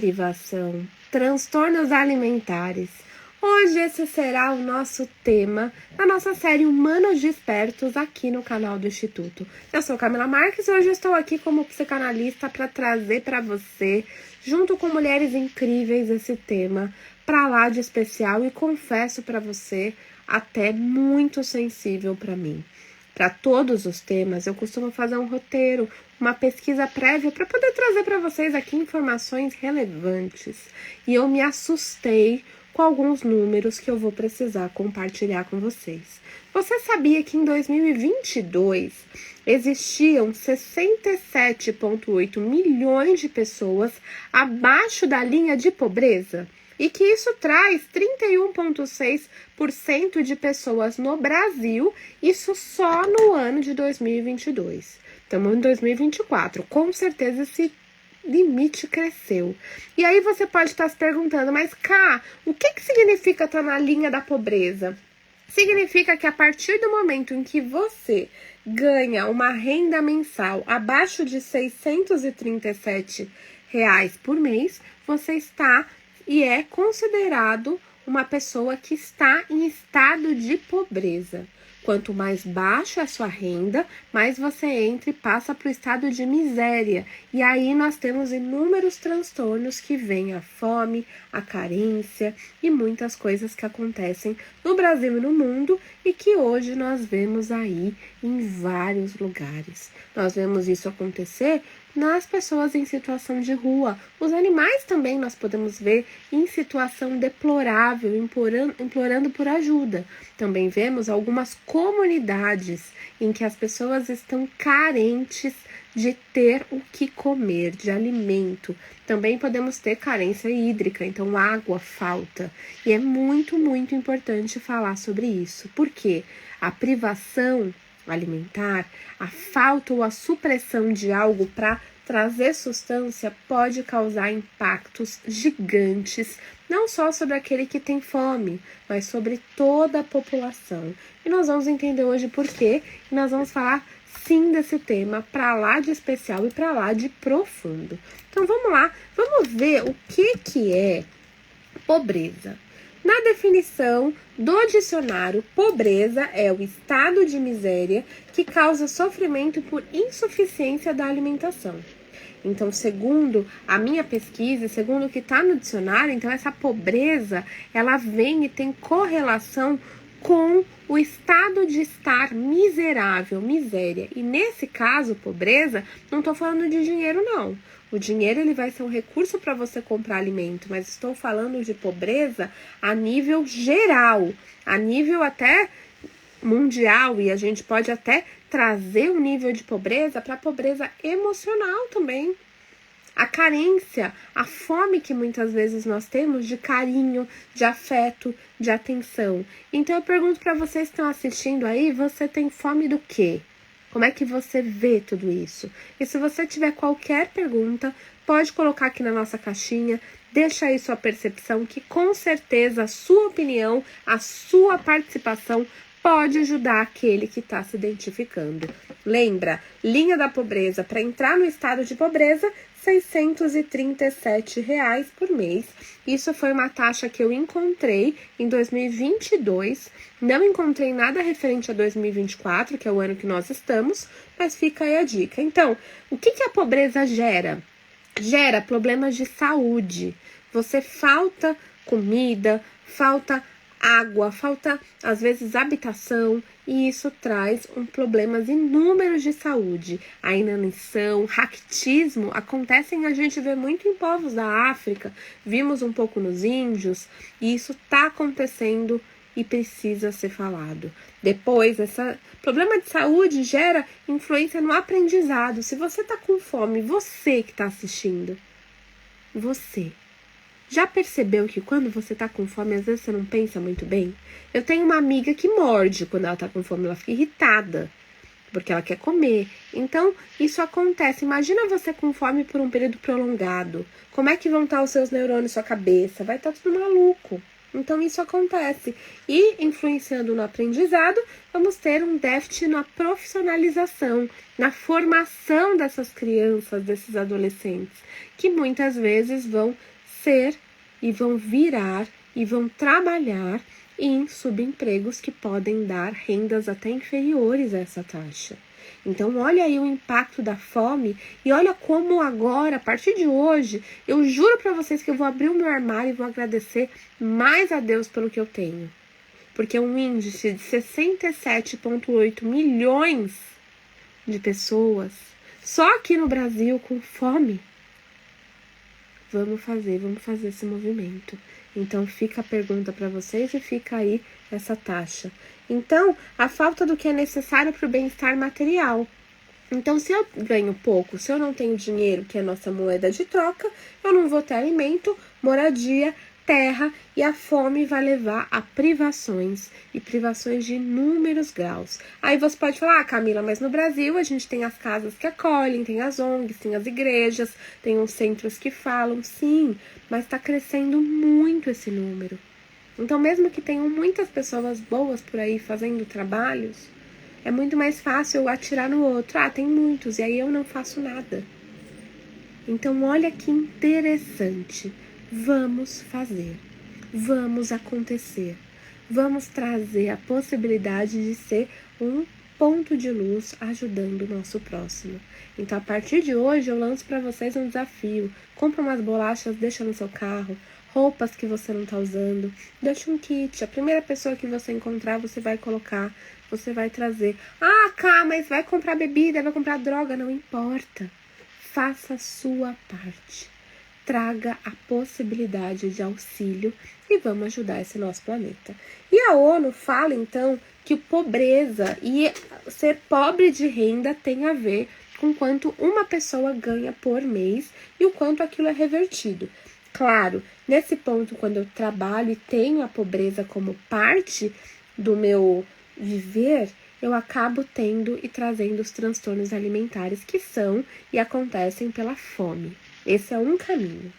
privação, transtornos alimentares. Hoje esse será o nosso tema da nossa série Humanos Despertos aqui no canal do Instituto. Eu sou Camila Marques e hoje estou aqui como psicanalista para trazer para você, junto com mulheres incríveis, esse tema para lá de especial e confesso para você, até muito sensível para mim. Para todos os temas, eu costumo fazer um roteiro, uma pesquisa prévia para poder trazer para vocês aqui informações relevantes. E eu me assustei com alguns números que eu vou precisar compartilhar com vocês. Você sabia que em 2022 existiam 67,8 milhões de pessoas abaixo da linha de pobreza? E que isso traz 31,6% de pessoas no Brasil, isso só no ano de 2022. Estamos em 2024, com certeza esse limite cresceu. E aí você pode estar se perguntando, mas Cá, o que significa estar na linha da pobreza? Significa que a partir do momento em que você ganha uma renda mensal abaixo de R$ 637 por mês, você está e é considerado uma pessoa que está em estado de pobreza. Quanto mais baixa a sua renda, mais você entra e passa para o estado de miséria. E aí nós temos inúmeros transtornos que vêm a fome, a carência e muitas coisas que acontecem no Brasil e no mundo e que hoje nós vemos aí em vários lugares. Nós vemos isso acontecer nas pessoas em situação de rua. Os animais também nós podemos ver em situação deplorável, implorando por ajuda. Também vemos algumas comunidades em que as pessoas estão carentes de ter o que comer, de alimento. Também podemos ter carência hídrica, então água falta. E é muito, muito importante falar sobre isso. Porque a privação alimentar, a falta ou a supressão de algo para trazer sustância pode causar impactos gigantes, não só sobre aquele que tem fome, mas sobre toda a população. E nós vamos entender hoje por quê, e nós vamos falar sim desse tema para lá de especial e para lá de profundo. Então vamos lá, vamos ver o que é pobreza. Na definição do dicionário, pobreza é o estado de miséria que causa sofrimento por insuficiência da alimentação. Então, segundo a minha pesquisa, segundo o que está no dicionário, então essa pobreza, ela vem e tem correlação com o estado de estar miserável, miséria. E nesse caso, pobreza, não estou falando de dinheiro, não. O dinheiro ele vai ser um recurso para você comprar alimento, mas estou falando de pobreza a nível geral, a nível até mundial, e a gente pode até trazer um nível de pobreza para a pobreza emocional também. A carência, a fome que muitas vezes nós temos de carinho, de afeto, de atenção. Então eu pergunto para vocês que estão assistindo aí, você tem fome do quê? Como é que você vê tudo isso? E se você tiver qualquer pergunta, pode colocar aqui na nossa caixinha, deixa aí sua percepção, que com certeza a sua opinião, a sua participação pode ajudar aquele que está se identificando. Lembra, linha da pobreza, para entrar no estado de pobreza, R$ 637 por mês. Isso foi uma taxa que eu encontrei em 2022. Não encontrei nada referente a 2024, que é o ano que nós estamos, mas fica aí a dica. Então, o que a pobreza gera? Gera problemas de saúde. Você falta comida, falta água, falta às vezes habitação e isso traz problemas inúmeros de saúde. A inanição, raquitismo acontecem, a gente vê muito em povos da África, vimos um pouco nos índios e isso está acontecendo e precisa ser falado. Depois, esse problema de saúde gera influência no aprendizado. Se você está com fome, você que está assistindo, você já percebeu que quando você tá com fome, às vezes você não pensa muito bem? Eu tenho uma amiga que morde quando ela tá com fome, ela fica irritada, porque ela quer comer. Então, isso acontece. Imagina você com fome por um período prolongado. Como é que vão estar os seus neurônios, sua cabeça? Vai estar tudo maluco. Então, isso acontece. E, influenciando no aprendizado, vamos ter um déficit na profissionalização, na formação dessas crianças, desses adolescentes, que muitas vezes vão ser e vão virar e vão trabalhar em subempregos que podem dar rendas até inferiores a essa taxa. Então, olha aí o impacto da fome e olha como agora, a partir de hoje, eu juro para vocês que eu vou abrir o meu armário e vou agradecer mais a Deus pelo que eu tenho. Porque um índice de 67,8 milhões de pessoas só aqui no Brasil com fome. Vamos fazer esse movimento. Então fica a pergunta para vocês e fica aí essa taxa. Então, a falta do que é necessário para o bem-estar material. Então, se eu ganho pouco, se eu não tenho dinheiro, que é a nossa moeda de troca, eu não vou ter alimento, moradia, terra, e a fome vai levar a privações, e privações de inúmeros graus. Aí você pode falar, Camila, mas no Brasil a gente tem as casas que acolhem, tem as ONGs, tem as igrejas, tem os centros que falam, sim, mas está crescendo muito esse número. Então, mesmo que tenham muitas pessoas boas por aí fazendo trabalhos, é muito mais fácil eu atirar no outro. Ah, tem muitos, e aí eu não faço nada. Então, olha que interessante. Vamos fazer. Vamos acontecer. Vamos trazer a possibilidade de ser um ponto de luz ajudando o nosso próximo. Então, a partir de hoje, eu lanço para vocês um desafio. Compra umas bolachas, deixa no seu carro. Roupas que você não tá usando. Deixa um kit. A primeira pessoa que você encontrar, você vai colocar. Você vai trazer. Ah, Cá, mas vai comprar bebida, vai comprar droga. Não importa. Faça a sua parte. Traga a possibilidade de auxílio e vamos ajudar esse nosso planeta. E a ONU fala, então, que pobreza e ser pobre de renda tem a ver com quanto uma pessoa ganha por mês e o quanto aquilo é revertido. Claro, nesse ponto, quando eu trabalho e tenho a pobreza como parte do meu viver, eu acabo tendo e trazendo os transtornos alimentares que são e acontecem pela fome. Esse é um caminho.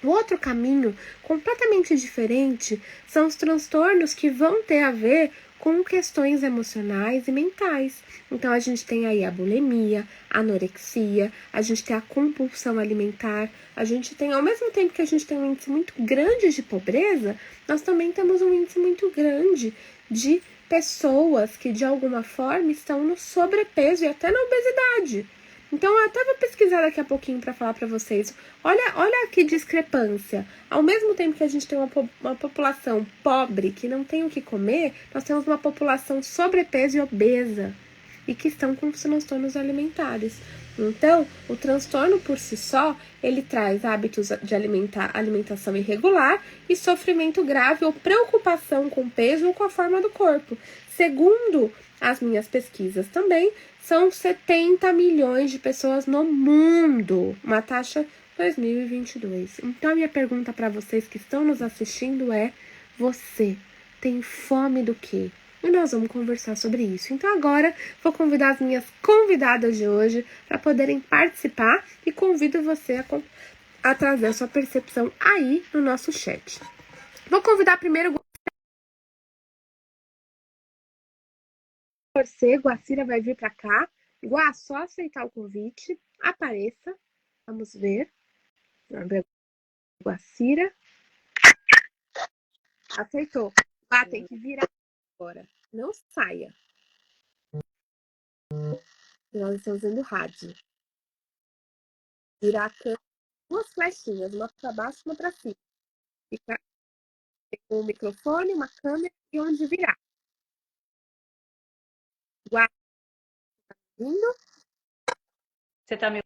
O outro caminho, completamente diferente, são os transtornos que vão ter a ver com questões emocionais e mentais. Então, a gente tem aí a bulimia, a anorexia, a gente tem a compulsão alimentar, a gente tem, ao mesmo tempo que a gente tem um índice muito grande de pobreza, nós também temos um índice muito grande de pessoas que, de alguma forma, estão no sobrepeso e até na obesidade. Então, eu até vou pesquisar daqui a pouquinho para falar para vocês. Olha que discrepância. Ao mesmo tempo que a gente tem uma população pobre que não tem o que comer, nós temos uma população sobrepeso e obesa e que estão com transtornos alimentares. Então, o transtorno por si só, ele traz hábitos de alimentação irregular e sofrimento grave ou preocupação com o peso ou com a forma do corpo. Segundo as minhas pesquisas também, são 70 milhões de pessoas no mundo, uma taxa 2022. Então, a minha pergunta para vocês que estão nos assistindo é: você tem fome do quê? E nós vamos conversar sobre isso. Então, agora, vou convidar as minhas convidadas de hoje para poderem participar e convido você a trazer a sua percepção aí no nosso chat. Vou convidar primeiro você, Guacira vai vir para cá. Guá, só aceitar o convite. Apareça. Vamos ver. Guacira. Aceitou. Guá, tem que virar agora. Não saia. Nós estamos vendo rádio. Virar a câmera. Duas flechinhas, uma para baixo e uma para cima. Fica com um microfone, uma câmera e onde virar. Guá, vindo? Você está me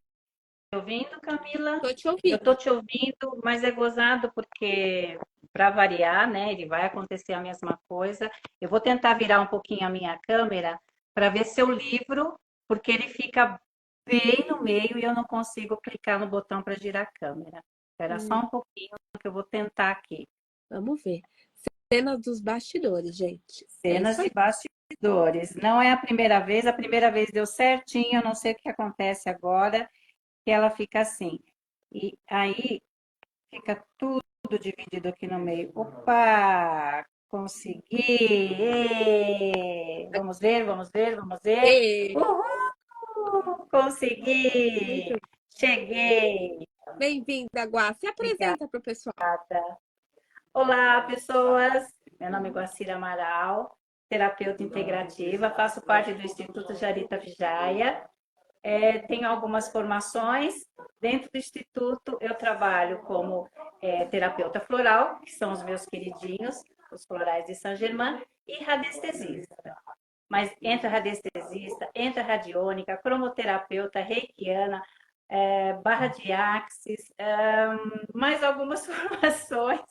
ouvindo, Camila? Tô te Eu ouvindo. estou te ouvindo, mas é gozado porque, para variar, né, ele vai acontecer a mesma coisa. Eu vou tentar virar um pouquinho a minha câmera para ver seu livro, porque ele fica bem no meio e eu não consigo clicar no botão para girar a câmera. Espera só um pouquinho que eu vou tentar aqui. Vamos ver. Cenas dos bastidores, gente. É Cenas isso de aí. bastidores. Não é a primeira vez deu certinho, eu não sei o que acontece agora, que ela fica assim. E aí fica tudo dividido aqui no meio. Opa! Consegui! Ê! Vamos ver, vamos ver, vamos ver. E... Uhul! Consegui! Muito Cheguei! Bem-vinda, Guá. Se apresenta para o pessoal. Obrigada. Olá, pessoas. Meu nome é Guacira Amaral, terapeuta integrativa, faço parte do Instituto Jarita Vijaya. Tenho algumas formações. Dentro do Instituto, eu trabalho como terapeuta floral, que são os meus queridinhos, os florais de Saint-Germain, e radiestesista. Mas entra radiestesista, entra radiônica, cromoterapeuta, reikiana, barra de axis, mais algumas formações,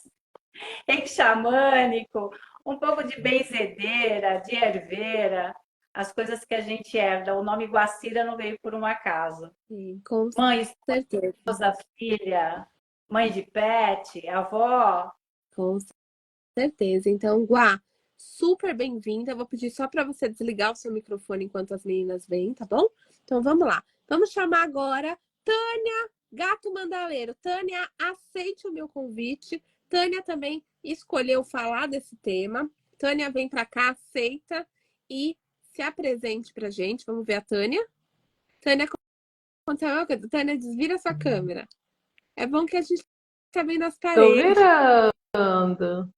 reiki xamânico, um pouco de benzedeira, de herveira, as coisas que a gente herda. O nome Guacira não veio por um acaso. Sim, com Mãe, certeza. esposa, filha, mãe de pet, avó. Com certeza. Então, Guá, super bem-vinda. Eu vou pedir só para você desligar o seu microfone enquanto as meninas vêm, tá bom? Então, vamos lá. Vamos chamar agora Tânia Gato Mandaleiro. Tânia, aceite o meu convite. Tânia também escolheu falar desse tema. Tânia, vem para cá, aceita e se apresente pra gente. Vamos ver a Tânia. Tânia, conta uma coisa. Tânia, desvira sua câmera. É bom que a gente tá vendo as Tô paredes. virando,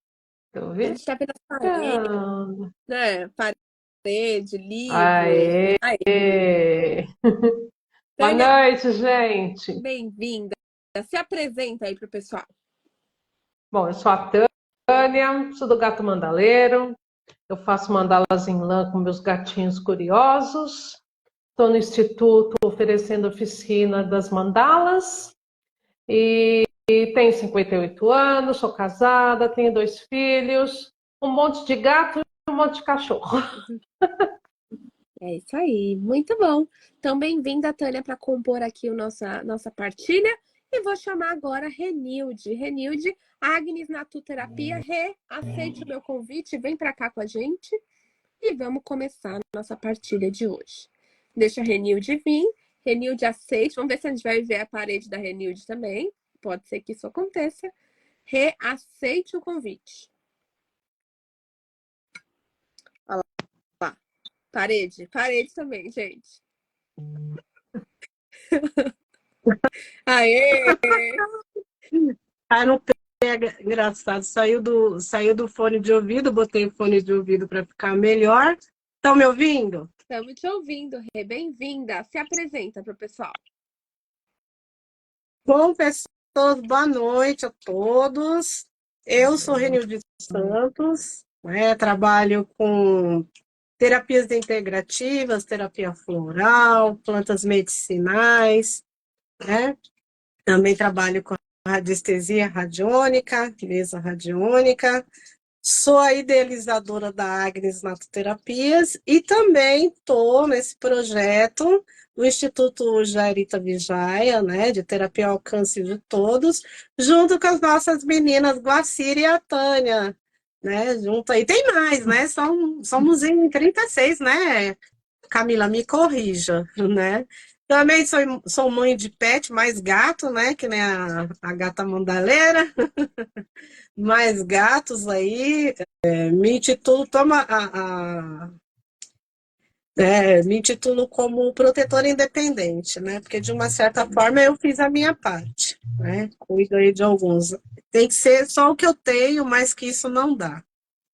tô A gente tá vendo as paredes, virando. né? Parede, livro. Aê! Aí, Boa Tânia, noite, gente. bem-vinda. Se apresenta aí pro pessoal. Bom, eu sou a Tânia, sou do Gato Mandaleiro. Eu faço mandalas em lã com meus gatinhos curiosos. Estou no Instituto oferecendo oficina das mandalas. E tenho 58 anos, sou casada, tenho 2 filhos, um monte de gato e um monte de cachorro. É isso aí, muito bom. Então, bem-vinda, Tânia, para compor aqui nossa partilha. E vou chamar agora Renilde. Renilde, Agnes Natuterapia, aceite o meu convite, vem para cá com a gente e vamos começar a nossa partilha de hoje. Deixa a Renilde vir, Renilde aceite, vamos ver se a gente vai ver a parede da Renilde também, pode ser que isso aconteça. Aceite o convite. Olha lá, parede também, gente. Aê! Ah, não pega. Engraçado. Saiu do fone de ouvido, botei o fone de ouvido para ficar melhor. Estão me ouvindo? Estamos te ouvindo, Rê. Bem-vinda. Se apresenta para o pessoal. Bom, pessoas, boa noite a todos. Eu sou Renilde Santos, né? Trabalho com terapias integrativas, terapia floral, plantas medicinais, né? Também trabalho com radiestesia radiônica, mesa radiônica. Sou a idealizadora da Agnes Natoterapias e também estou nesse projeto do Instituto Jarita Vijaya, né, de terapia ao alcance de todos, junto com as nossas meninas Guacira e a Tânia, né, junto aí. Tem mais, né, somos em 36, né, Camila, me corrija, né. Também sou mãe de pet, mais gato, né, que nem a gata mandaleira. Mais gatos aí, me intitulo, me intitulo como protetora independente, né? Porque de uma certa forma eu fiz a minha parte, né? Cuido aí de alguns. Tem que ser só o que eu tenho, mas que isso não dá.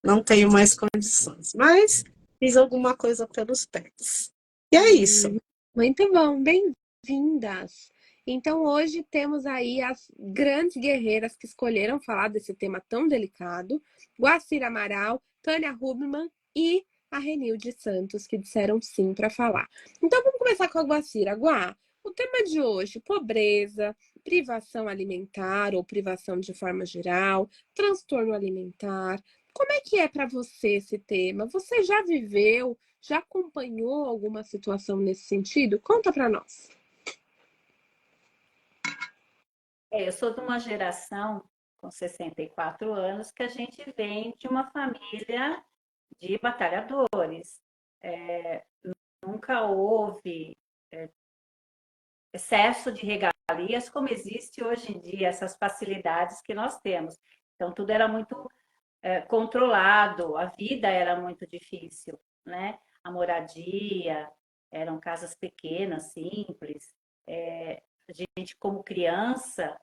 Não tenho mais condições. Mas fiz alguma coisa pelos pets. E é isso. Muito bom, bem-vindas. Então, hoje temos aí as grandes guerreiras que escolheram falar desse tema tão delicado: Guacira Amaral, Tânia Rubman e a Renilde Santos, que disseram sim para falar. Então, vamos começar com a Guacira. Guá, o tema de hoje: pobreza, privação alimentar ou privação de forma geral, transtorno alimentar. Como é que é para você esse tema? Você já viveu? Já acompanhou alguma situação nesse sentido? Conta para nós. Eu sou de uma geração com 64 anos que a gente vem de uma família de batalhadores. Nunca houve excesso de regalias como existe hoje em dia, essas facilidades que nós temos. Então, tudo era muito controlado, a vida era muito difícil, né? A moradia, eram casas pequenas, simples, a gente como criança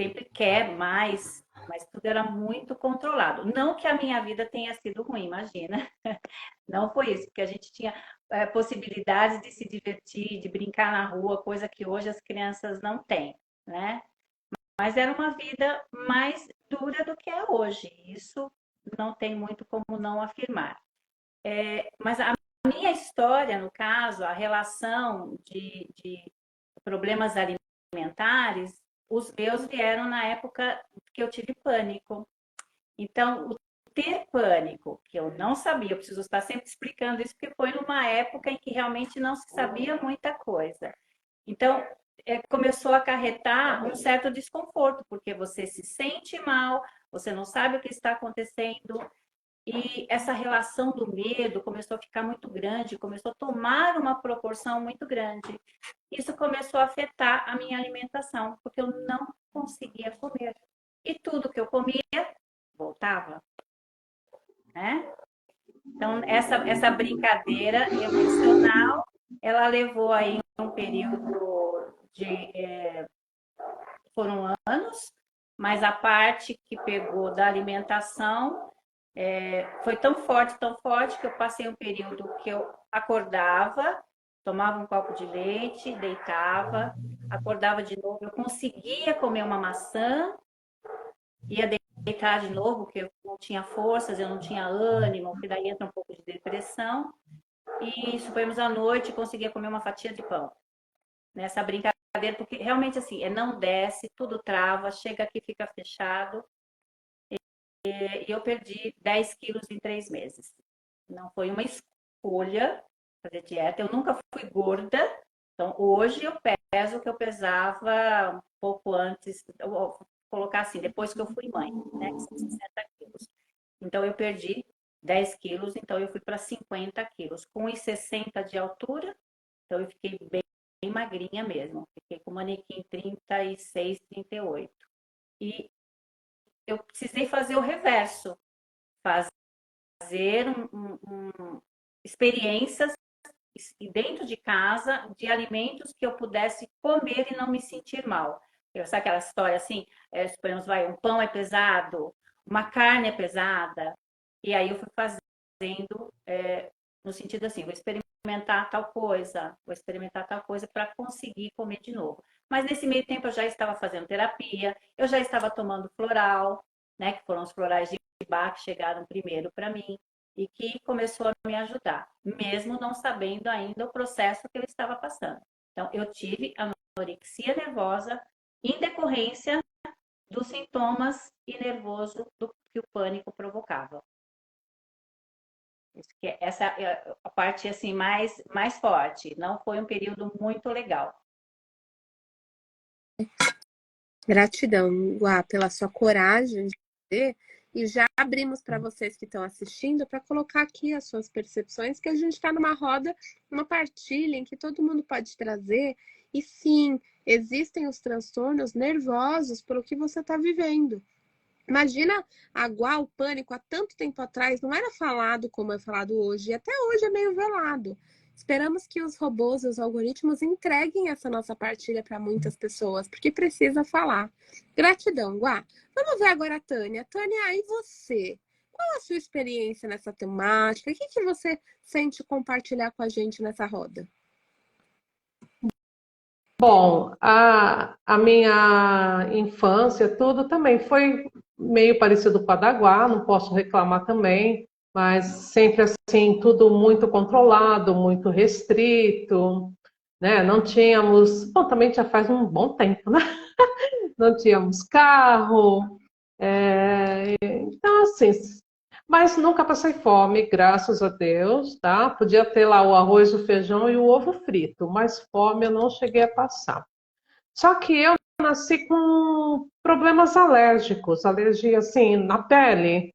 sempre quer mais, mas tudo era muito controlado. Não que a minha vida tenha sido ruim, imagina. Não foi isso, porque a gente tinha possibilidades de se divertir, de brincar na rua, coisa que hoje as crianças não têm, né? Mas era uma vida mais dura do que é hoje. Isso não tem muito como não afirmar. Mas a minha história, no caso, a relação de problemas alimentares, os meus vieram na época que eu tive pânico. Então, o ter pânico, que eu não sabia, eu preciso estar sempre explicando isso, porque foi numa época em que realmente não se sabia muita coisa. Então, começou a acarretar um certo desconforto, porque você se sente mal, você não sabe o que está acontecendo, e essa relação do medo começou a ficar muito grande, começou a tomar uma proporção muito grande. Isso começou a afetar a minha alimentação, porque eu não conseguia comer. E tudo que eu comia, voltava, né? Então, essa brincadeira emocional, ela levou aí um período foram anos, mas a parte que pegou da alimentação foi tão forte, que eu passei um período que eu acordava, tomava um copo de leite, deitava, acordava de novo, eu conseguia comer uma maçã, ia deitar de novo, porque eu não tinha forças, eu não tinha ânimo, que daí entra um pouco de depressão, e suponhamos à noite, conseguia comer uma fatia de pão. Nessa brincadeira, porque realmente assim, não desce, tudo trava, chega aqui, fica fechado, e eu perdi 10 quilos em 3 meses. Não foi uma escolha fazer dieta, eu nunca fui gorda, então hoje eu peso o que eu pesava um pouco antes, eu vou colocar assim, depois que eu fui mãe, né, que são 60 quilos. Então eu perdi 10 quilos, então eu fui para 50 quilos, com 1,60 de altura, então eu fiquei bem magrinha mesmo, fiquei com manequim 36, 38. E eu precisei fazer o reverso, fazer experiências dentro de casa de alimentos que eu pudesse comer e não me sentir mal. Sabe aquela história assim, suponhamos, um pão é pesado, uma carne é pesada, e aí eu fui fazendo no sentido assim, vou experimentar tal coisa para conseguir comer de novo. Mas nesse meio tempo eu já estava fazendo terapia, eu já estava tomando floral, né, que foram os florais de Bach que chegaram primeiro para mim e que começou a me ajudar, mesmo não sabendo ainda o processo que eu estava passando. Então, eu tive anorexia nervosa em decorrência dos sintomas e nervoso que o pânico provocava. Essa é a parte assim mais forte. Não foi um período muito legal. Gratidão, Guá, pela sua coragem de fazer. E já abrimos para vocês que estão assistindo para colocar aqui as suas percepções, que a gente está numa roda, uma partilha em que todo mundo pode trazer. E sim, existem os transtornos nervosos pelo que você está vivendo. Imagina o pânico há tanto tempo atrás não era falado como é falado hoje, e até hoje é meio velado. Esperamos que os robôs e os algoritmos entreguem essa nossa partilha para muitas pessoas, porque precisa falar. Gratidão, Guá. Vamos ver agora a Tânia. Tânia, e você? Qual a sua experiência nessa temática? O que você sente compartilhar com a gente nessa roda? Bom, a minha infância, tudo também foi meio parecido com a da Guá, não posso reclamar também, mas sempre assim, tudo muito controlado, muito restrito, né? Não tínhamos, bom, também já faz um bom tempo, né? Não tínhamos carro, então assim, mas nunca passei fome, graças a Deus, tá? Podia ter lá o arroz, o feijão e o ovo frito, mas fome eu não cheguei a passar. Só que eu nasci com problemas alérgicos, alergia assim na pele.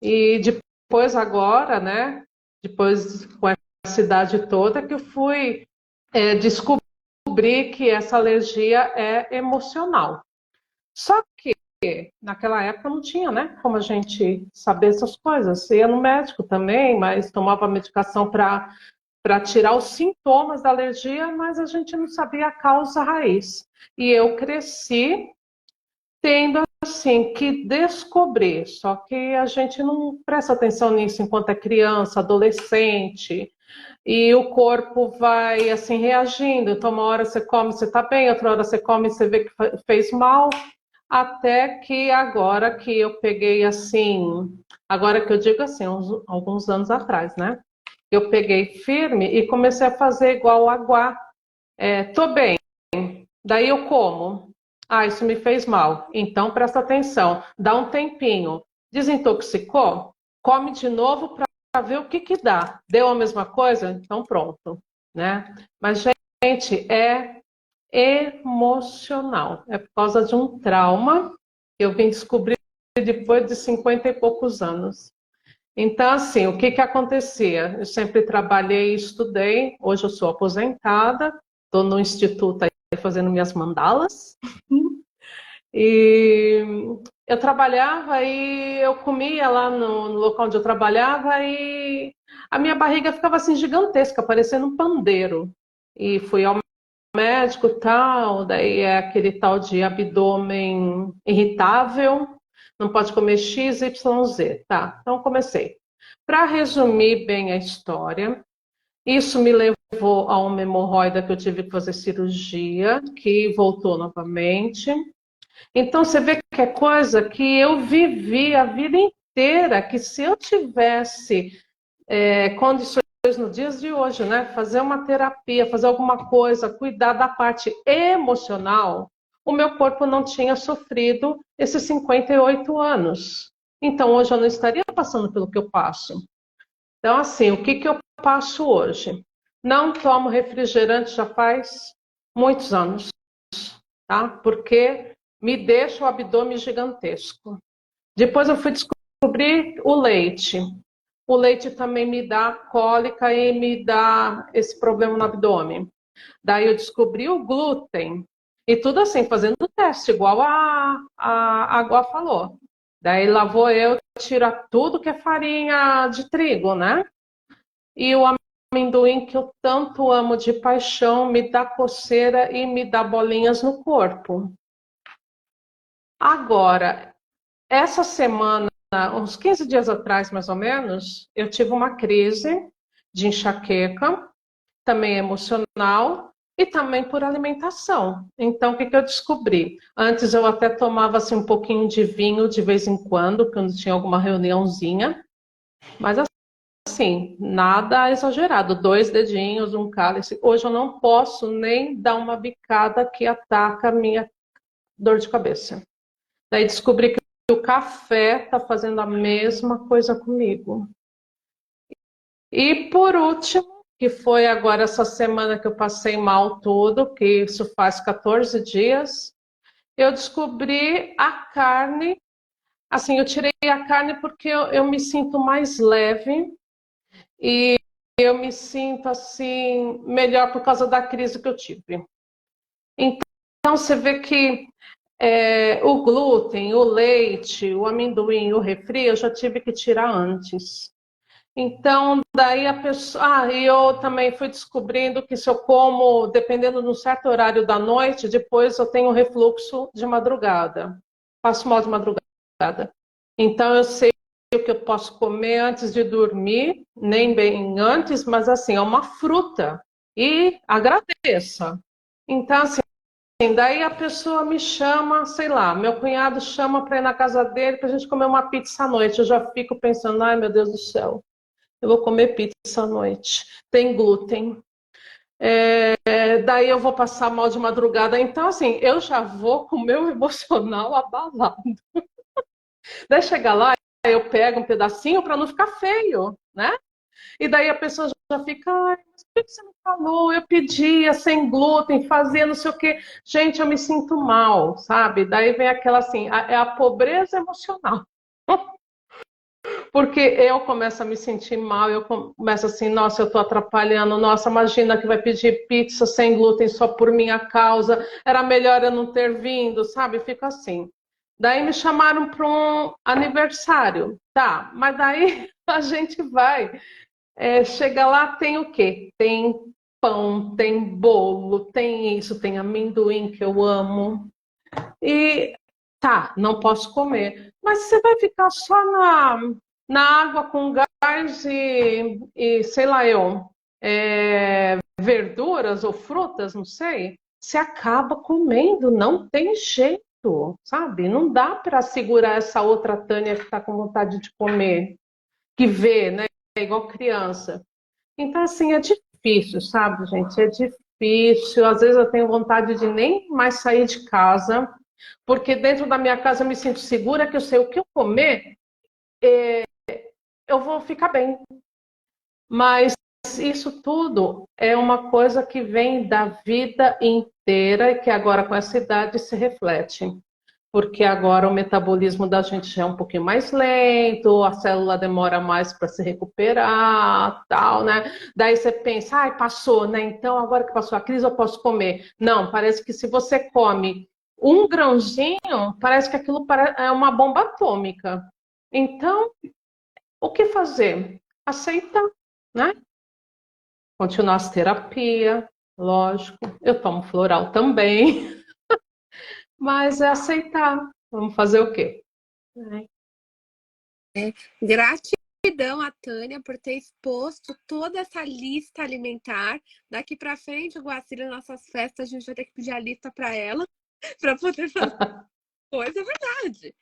E depois agora, né? Depois com essa idade toda que eu fui descobrir que essa alergia é emocional. Só que naquela época não tinha, né? Como a gente saber essas coisas. Ia no médico também, mas tomava medicação para para tirar os sintomas da alergia, mas a gente não sabia a causa raiz. E eu cresci tendo assim que descobrir, só que a gente não presta atenção nisso enquanto é criança, adolescente, e o corpo vai assim reagindo. Então, uma hora você come, você está bem, outra hora você come, você vê que fez mal, até que agora que eu peguei assim, agora que eu digo assim, alguns anos atrás, né? Eu peguei firme e comecei a fazer igual o aguá. Tô bem, daí eu como. Ah, isso me fez mal. Então presta atenção, dá um tempinho. Desintoxicou? Come de novo para ver o que que dá. Deu a mesma coisa? Então pronto, né? Mas, gente, é emocional. É por causa de um trauma que eu vim descobrir depois de 50 e poucos anos. Então, assim, o que que acontecia? Eu sempre trabalhei e estudei. Hoje eu sou aposentada, estou no instituto aí fazendo minhas mandalas. E eu trabalhava e eu comia lá no local onde eu trabalhava e a minha barriga ficava assim gigantesca, parecendo um pandeiro. E fui ao médico e tal, daí é aquele tal de abdômen irritável, não pode comer X, Y, Z. Tá, então comecei. Para resumir bem a história, isso me levou a uma hemorroida que eu tive que fazer cirurgia, que voltou novamente. Então você vê que é coisa que eu vivi a vida inteira, que se eu tivesse condições nos dias de hoje, né, fazer uma terapia, fazer alguma coisa, cuidar da parte emocional, o meu corpo não tinha sofrido esses 58 anos. Então hoje eu não estaria passando pelo que eu passo. Então, assim, o que que eu passo hoje? Não tomo refrigerante já faz muitos anos, tá? Porque me deixa o abdômen gigantesco. Depois eu fui descobrir o leite. O leite também me dá cólica e me dá esse problema no abdômen. Daí eu descobri o glúten. E tudo assim, fazendo teste, igual a Água falou. Daí lá vou eu tirar tudo que é farinha de trigo, né? E o amendoim que eu tanto amo de paixão me dá coceira e me dá bolinhas no corpo. Agora, essa semana, uns 15 dias atrás, mais ou menos, eu tive uma crise de enxaqueca, também emocional e também por alimentação. Então, o que que eu descobri? Antes eu até tomava assim, um pouquinho de vinho de vez em quando tinha alguma reuniãozinha, mas assim, nada exagerado, 2 dedinhos, um cálice. Hoje eu não posso nem dar uma bicada que ataca a minha dor de cabeça. Daí descobri que o café está fazendo a mesma coisa comigo. E por último, que foi agora essa semana que eu passei mal tudo, que isso faz 14 dias, eu descobri a carne. Assim, eu tirei a carne porque eu me sinto mais leve e eu me sinto assim melhor por causa da crise que eu tive. Então você vê que o glúten, o leite, o amendoim, o refri, eu já tive que tirar antes. Então, daí a pessoa. Ah, e eu também fui descobrindo que se eu como, dependendo de um certo horário da noite, depois eu tenho refluxo de madrugada. Passo mal de madrugada. Então, eu sei o que eu posso comer antes de dormir, nem bem antes, mas assim, é uma fruta. E agradeça. Então, assim, daí a pessoa me chama, sei lá, meu cunhado chama para ir na casa dele para a gente comer uma pizza à noite. Eu já fico pensando, ai meu Deus do céu, eu vou comer pizza à noite. Tem glúten. Daí eu vou passar mal de madrugada. Então, assim, eu já vou com o meu emocional abalado. Daí chegar lá, eu pego um pedacinho para não ficar feio, né? E daí a pessoa já fica, ai, mas por que você não falou? Eu pedia sem glúten, fazia não sei o quê. Gente, eu me sinto mal, sabe? Daí vem aquela assim, é a pobreza emocional. Porque eu começo a me sentir mal, eu começo assim, nossa, eu tô atrapalhando, nossa, imagina que vai pedir pizza sem glúten só por minha causa, era melhor eu não ter vindo, sabe? Fica assim. Daí me chamaram para um aniversário, tá, mas daí a gente vai. Chega lá, tem o quê? Tem pão, tem bolo, tem isso, tem amendoim que eu amo. E tá, não posso comer. Mas você vai ficar só na água com gás e sei lá eu, verduras ou frutas, não sei. Você acaba comendo, não tem jeito, sabe? Não dá para segurar essa outra Tânia que está com vontade de comer, que vê, né? É igual criança. Então, assim, é difícil, sabe, gente? É difícil. Às vezes eu tenho vontade de nem mais sair de casa, porque dentro da minha casa eu me sinto segura, que eu sei o que eu comer, eu vou ficar bem. Mas isso tudo é uma coisa que vem da vida inteira e que agora com essa idade se reflete. Porque agora o metabolismo da gente já é um pouquinho mais lento, a célula demora mais para se recuperar, tal, né? Daí você pensa, ai, passou, né? Então agora que passou a crise eu posso comer. Não, parece que se você come um grãozinho, parece que aquilo é uma bomba atômica. Então, o que fazer? Aceitar, né? Continuar as terapias, lógico. Eu tomo floral também, mas é aceitar. Vamos fazer o quê? Gratidão a Tânia por ter exposto toda essa lista alimentar. Daqui para frente, Guacira, nossas festas, a gente vai ter que pedir a lista para ela, para poder fazer coisa, é verdade.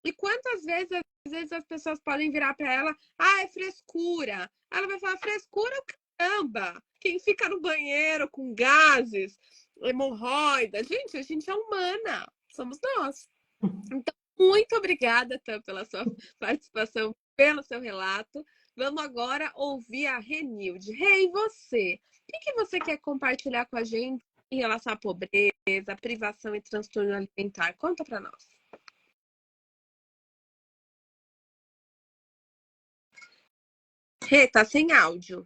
E quantas vezes, às vezes as pessoas podem virar para ela, ah, é frescura. Ela vai falar, frescura o caramba. Quem fica no banheiro com gases, hemorroida, gente, a gente é humana, somos nós. Então, muito obrigada, Tam, pela sua participação, pelo seu relato. Vamos agora ouvir a Renilde. Rei, você? O que você quer compartilhar com a gente em relação à pobreza, privação e transtorno alimentar? Conta para nós. Rê, tá sem áudio.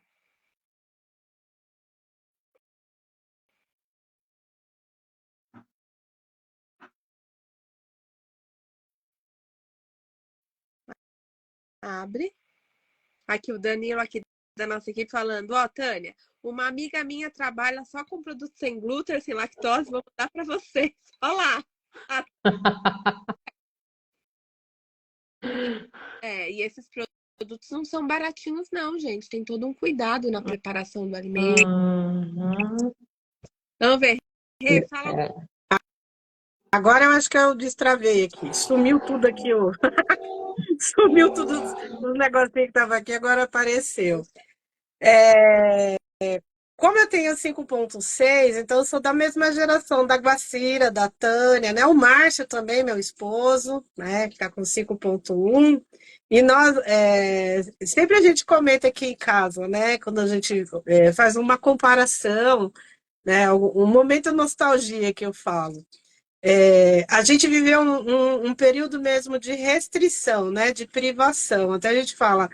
Abre. Aqui o Danilo aqui da nossa equipe falando, ó, Tânia, uma amiga minha trabalha só com produtos sem glúten, sem lactose, vou mandar para vocês. Olha lá. E esses produtos não são baratinhos não, gente. Tem todo um cuidado na preparação do alimento. Vamos ver. Rê, fala. Agora eu acho que eu destravei aqui. Sumiu tudo aqui, sumiu tudo os negocinhos que estavam aqui, agora apareceu. Como eu tenho 5.6, então eu sou da mesma geração da Guacira, da Tânia, né? O Márcio também, meu esposo, né? Que está com 5.1. E nós, sempre a gente comenta aqui em casa, né? Quando a gente faz uma comparação, né? Um momento de nostalgia que eu falo. A gente viveu um período mesmo de restrição, né? De privação. Até a gente fala,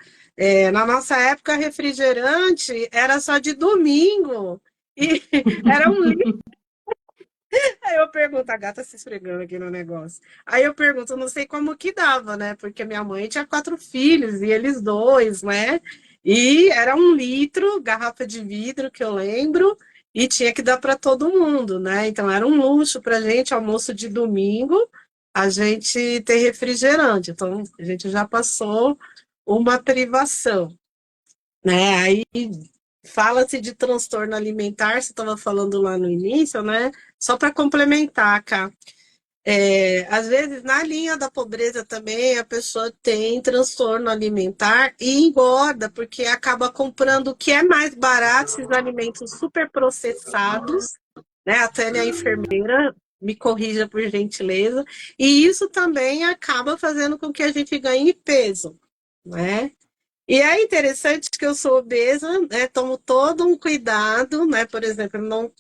na nossa época, refrigerante era só de domingo. E era um litro. Aí eu pergunto, a gata se esfregando aqui no negócio. Aí eu pergunto, não sei como que dava, né? Porque minha mãe tinha 4 filhos e eles 2, né? E era 1 litro, garrafa de vidro, que eu lembro, e tinha que dar para todo mundo, né? Então era um luxo para a gente, almoço de domingo, a gente ter refrigerante. Então a gente já passou uma privação, né? Aí fala-se de transtorno alimentar, você estava falando lá no início, né? Só para complementar, cá. Às vezes, na linha da pobreza também, a pessoa tem transtorno alimentar e engorda, porque acaba comprando o que é mais barato, esses alimentos super processados, né? A Tânia, a enfermeira, me corrija por gentileza, e isso também acaba fazendo com que a gente ganhe peso, né? E é interessante que eu sou obesa, né? Tomo todo um cuidado, né? Por exemplo, não,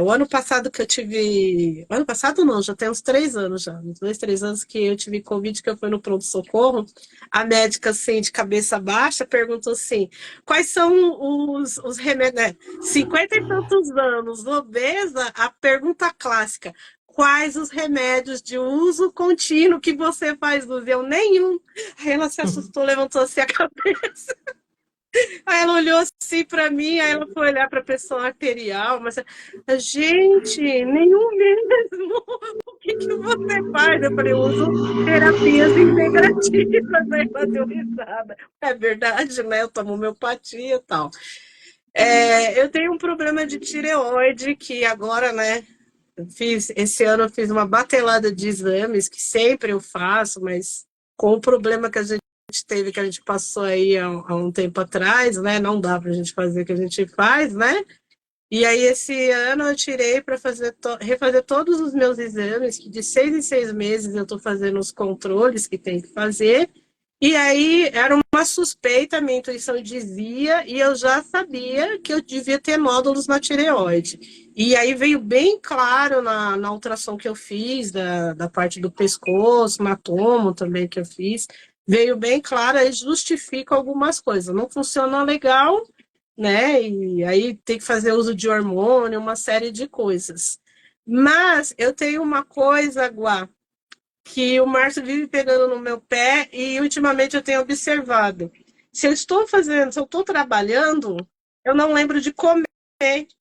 o ano passado que eu tive. Ano passado não, já tem uns 3 anos já. Uns 2, 3 anos que eu tive Covid, que eu fui no pronto-socorro. A médica, assim, de cabeça baixa, perguntou assim: quais são os remédios? 50 e tantos anos, obesa, a pergunta clássica: quais os remédios de uso contínuo que você faz uso? Eu, nenhum. Aí ela se assustou, levantou assim a cabeça. Aí ela olhou assim para mim, aí ela foi olhar para a pressão arterial, mas gente, nenhum mesmo. O que que você faz? Eu falei, eu uso terapias integrativas. Aí ela deu risada. É verdade, né? Eu tomo homeopatia e tal. Eu tenho um problema de tireoide que agora, né? Esse ano eu fiz uma batelada de exames que sempre eu faço, mas com o problema que a gente teve, que a gente passou aí há um tempo atrás, né? Não dá para a gente fazer o que a gente faz, né? E aí esse ano eu tirei para refazer todos os meus exames, que de 6 em 6 meses eu estou fazendo os controles que tem que fazer. E aí era uma suspeita, minha intuição dizia, e eu já sabia que eu devia ter nódulos na tireoide. E aí veio bem claro na ultrassom que eu fiz, da parte do pescoço, na tomo também que eu fiz, veio bem claro, aí justifica algumas coisas. Não funciona legal, né? E aí tem que fazer uso de hormônio, uma série de coisas. Mas eu tenho uma coisa, Guá, que o Márcio vive pegando no meu pé e ultimamente eu tenho observado. Se eu estou fazendo, se eu estou trabalhando, eu não lembro de comer.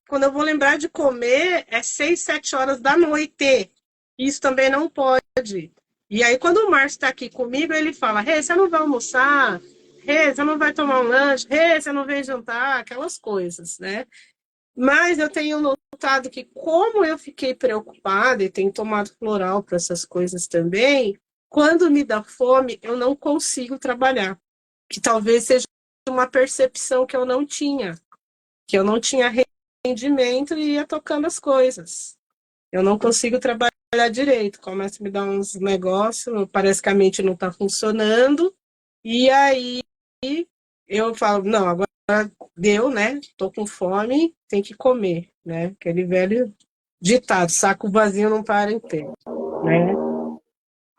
Quando eu vou lembrar de comer, é 6, 7 horas da noite. Isso também não pode. E aí, quando o Márcio está aqui comigo, ele fala: Rê, você não vai almoçar? Rê, você não vai tomar um lanche? Rê, você não vem jantar? Aquelas coisas, né? Mas eu tenho notado que, como eu fiquei preocupada e tenho tomado floral para essas coisas também, quando me dá fome, eu não consigo trabalhar. Que talvez seja uma percepção que eu não tinha rendimento e ia tocando as coisas. Eu não consigo trabalhar direito, começa a me dar uns negócios, parece que a mente não está funcionando, e aí eu falo, não, agora deu, né? Tô com fome, tem que comer, né? Aquele velho ditado, saco vazio não para em pé, né?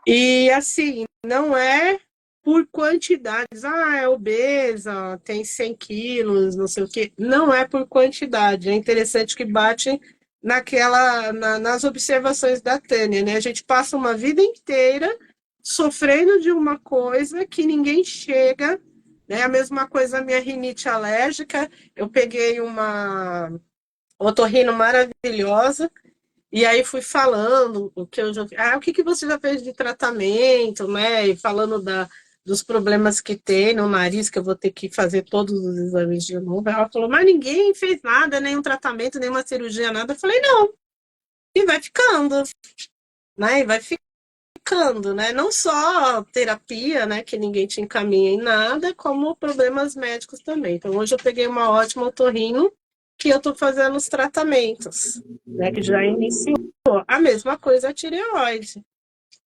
E assim, não é por quantidades, é obesa, tem 100 quilos, não sei o quê. Não é por quantidade. É interessante que bate nas observações da Tânia, né? A gente passa uma vida inteira sofrendo de uma coisa que ninguém chega, né? A mesma coisa a minha rinite alérgica. Eu peguei uma otorrino maravilhosa, e aí fui falando o que eu já, o que você já fez de tratamento, né? E falando dos problemas que tem no nariz, que eu vou ter que fazer todos os exames de novo. Ela falou, mas ninguém fez nada, nenhum tratamento, nenhuma cirurgia, nada. Eu falei, não, e vai ficando, né? E vai ficando, né? Não só terapia, né? Que ninguém te encaminha em nada, como problemas médicos também. Então, hoje eu peguei uma ótima otorrino que eu estou fazendo os tratamentos, né? Que já iniciou. A mesma coisa a tireoide,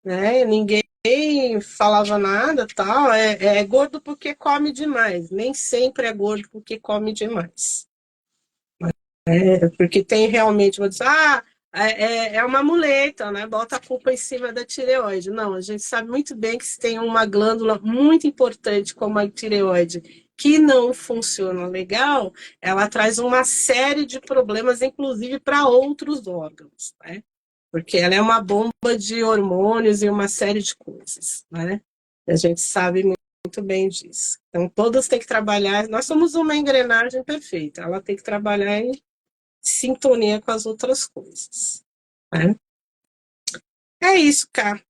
né? Ninguém falava nada, tal. É gordo porque come demais. Nem sempre é gordo porque come demais. Porque tem realmente, vou dizer, é uma muleta, né? Bota a culpa em cima da tireoide. Não, a gente sabe muito bem que se tem uma glândula muito importante como a tireoide que não funciona legal, ela traz uma série de problemas, inclusive para outros órgãos, né? Porque ela é uma bomba de hormônios e uma série de coisas, né? A gente sabe muito bem disso. Então, todas têm que trabalhar. Nós somos uma engrenagem perfeita. Ela tem que trabalhar em sintonia com as outras coisas, né? É isso, cara.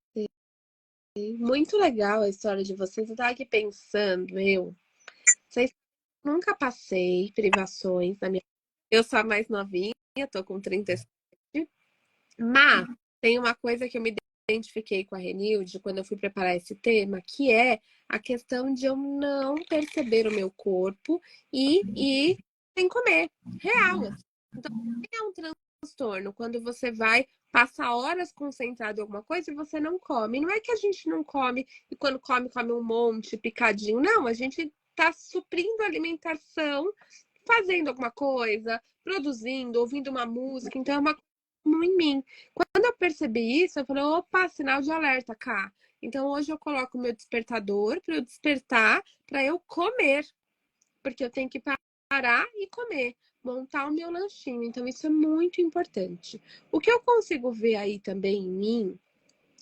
Muito legal a história de vocês. Eu tava aqui pensando, vocês nunca passei privações na minha. Eu sou a mais novinha, tô com 37, mas tem uma coisa que eu me identifiquei com a Renilde quando eu fui preparar esse tema, que é a questão de eu não perceber o meu corpo e sem comer, real. Então, é um transtorno quando você vai passar horas concentrado em alguma coisa e você não come. Não é que a gente não come e quando come, come um monte, picadinho. Não, a gente tá suprindo a alimentação, fazendo alguma coisa, produzindo, ouvindo uma música. Então é uma coisa como em mim. Quando eu percebi isso, eu falei, opa, sinal de alerta, cá. Então hoje eu coloco o meu despertador para eu despertar, para eu comer, porque eu tenho que parar e comer. montar o meu lanchinho. Então, isso é muito importante. O que eu consigo ver aí também em mim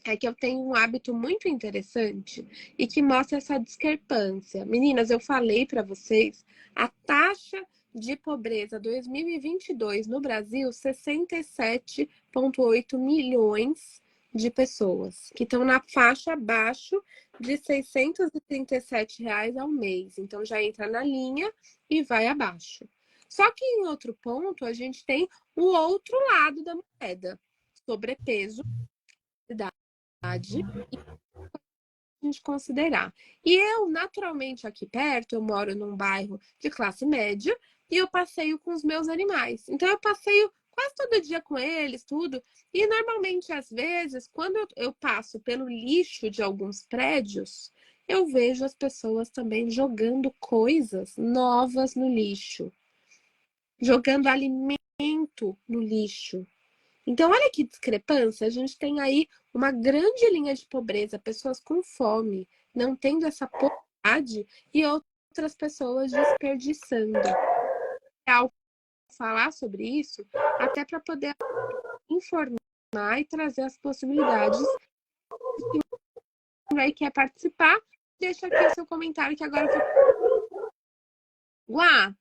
é que eu tenho um hábito muito interessante e que mostra essa discrepância. Meninas, eu falei para vocês, a taxa de pobreza 2022 no Brasil, 67,8 milhões de pessoas que estão na faixa abaixo de R$ 637 ao mês. Então já entra na linha e vai abaixo. Só que em outro ponto, a gente tem o outro lado da moeda, sobrepeso, idade, a gente considerar. E eu, naturalmente, aqui perto, eu moro num bairro de classe média e eu passeio com os meus animais. Então, eu passeio quase todo dia com eles, tudo. E normalmente, às vezes, quando eu passo pelo lixo de alguns prédios, eu vejo as pessoas também jogando coisas novas no lixo, jogando alimento no lixo. Então, olha que discrepância. A gente tem aí uma grande linha de pobreza, pessoas com fome, não tendo essa possibilidade, e outras pessoas desperdiçando. Ao falar sobre isso, até para poder informar e trazer as possibilidades. Quem aí quer participar, deixa aqui o seu comentário que agora eu vou... Guá,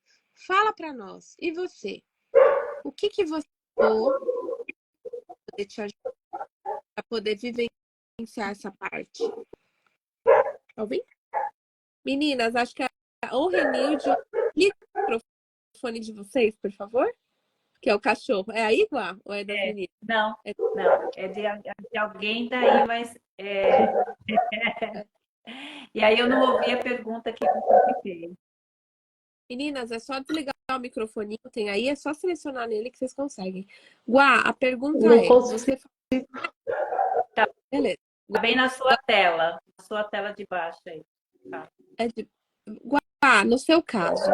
fala para nós. E você? O que você for poder te ajudar a poder vivenciar essa parte? Tá ouvindo? Meninas, acho que o Renilde, liga o microfone de vocês, por favor. Que é o cachorro. É aí, Guá? Ou é das meninas? Não, É... não. É de alguém daí, mas... E aí eu não ouvi a pergunta que você fez. Meninas, é só desligar o microfone. Tem aí, é só selecionar nele que vocês conseguem. Guá, a pergunta Não é... consigo. Tá. Beleza. Tá bem na sua tela de baixo aí. Tá. É de... Guá, no seu caso,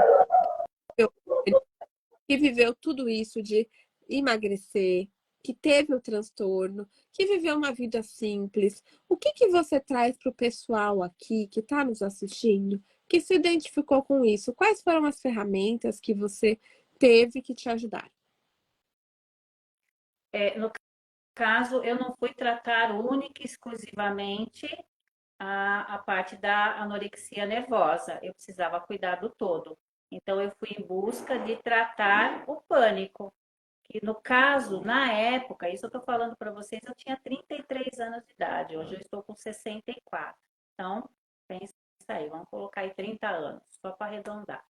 que viveu tudo isso de emagrecer, que teve o transtorno, que viveu uma vida simples, o que você traz para o pessoal aqui que está nos assistindo, que se identificou com isso? Quais foram as ferramentas que você teve que te ajudar? No caso, eu não fui tratar única e exclusivamente a parte da anorexia nervosa. Eu precisava cuidar do todo. Então, eu fui em busca de tratar o pânico. Que no caso, na época, isso eu estou falando para vocês, eu tinha 33 anos de idade, hoje eu estou com 64. Então, pensa aí, vamos colocar aí 30 anos, só para arredondar.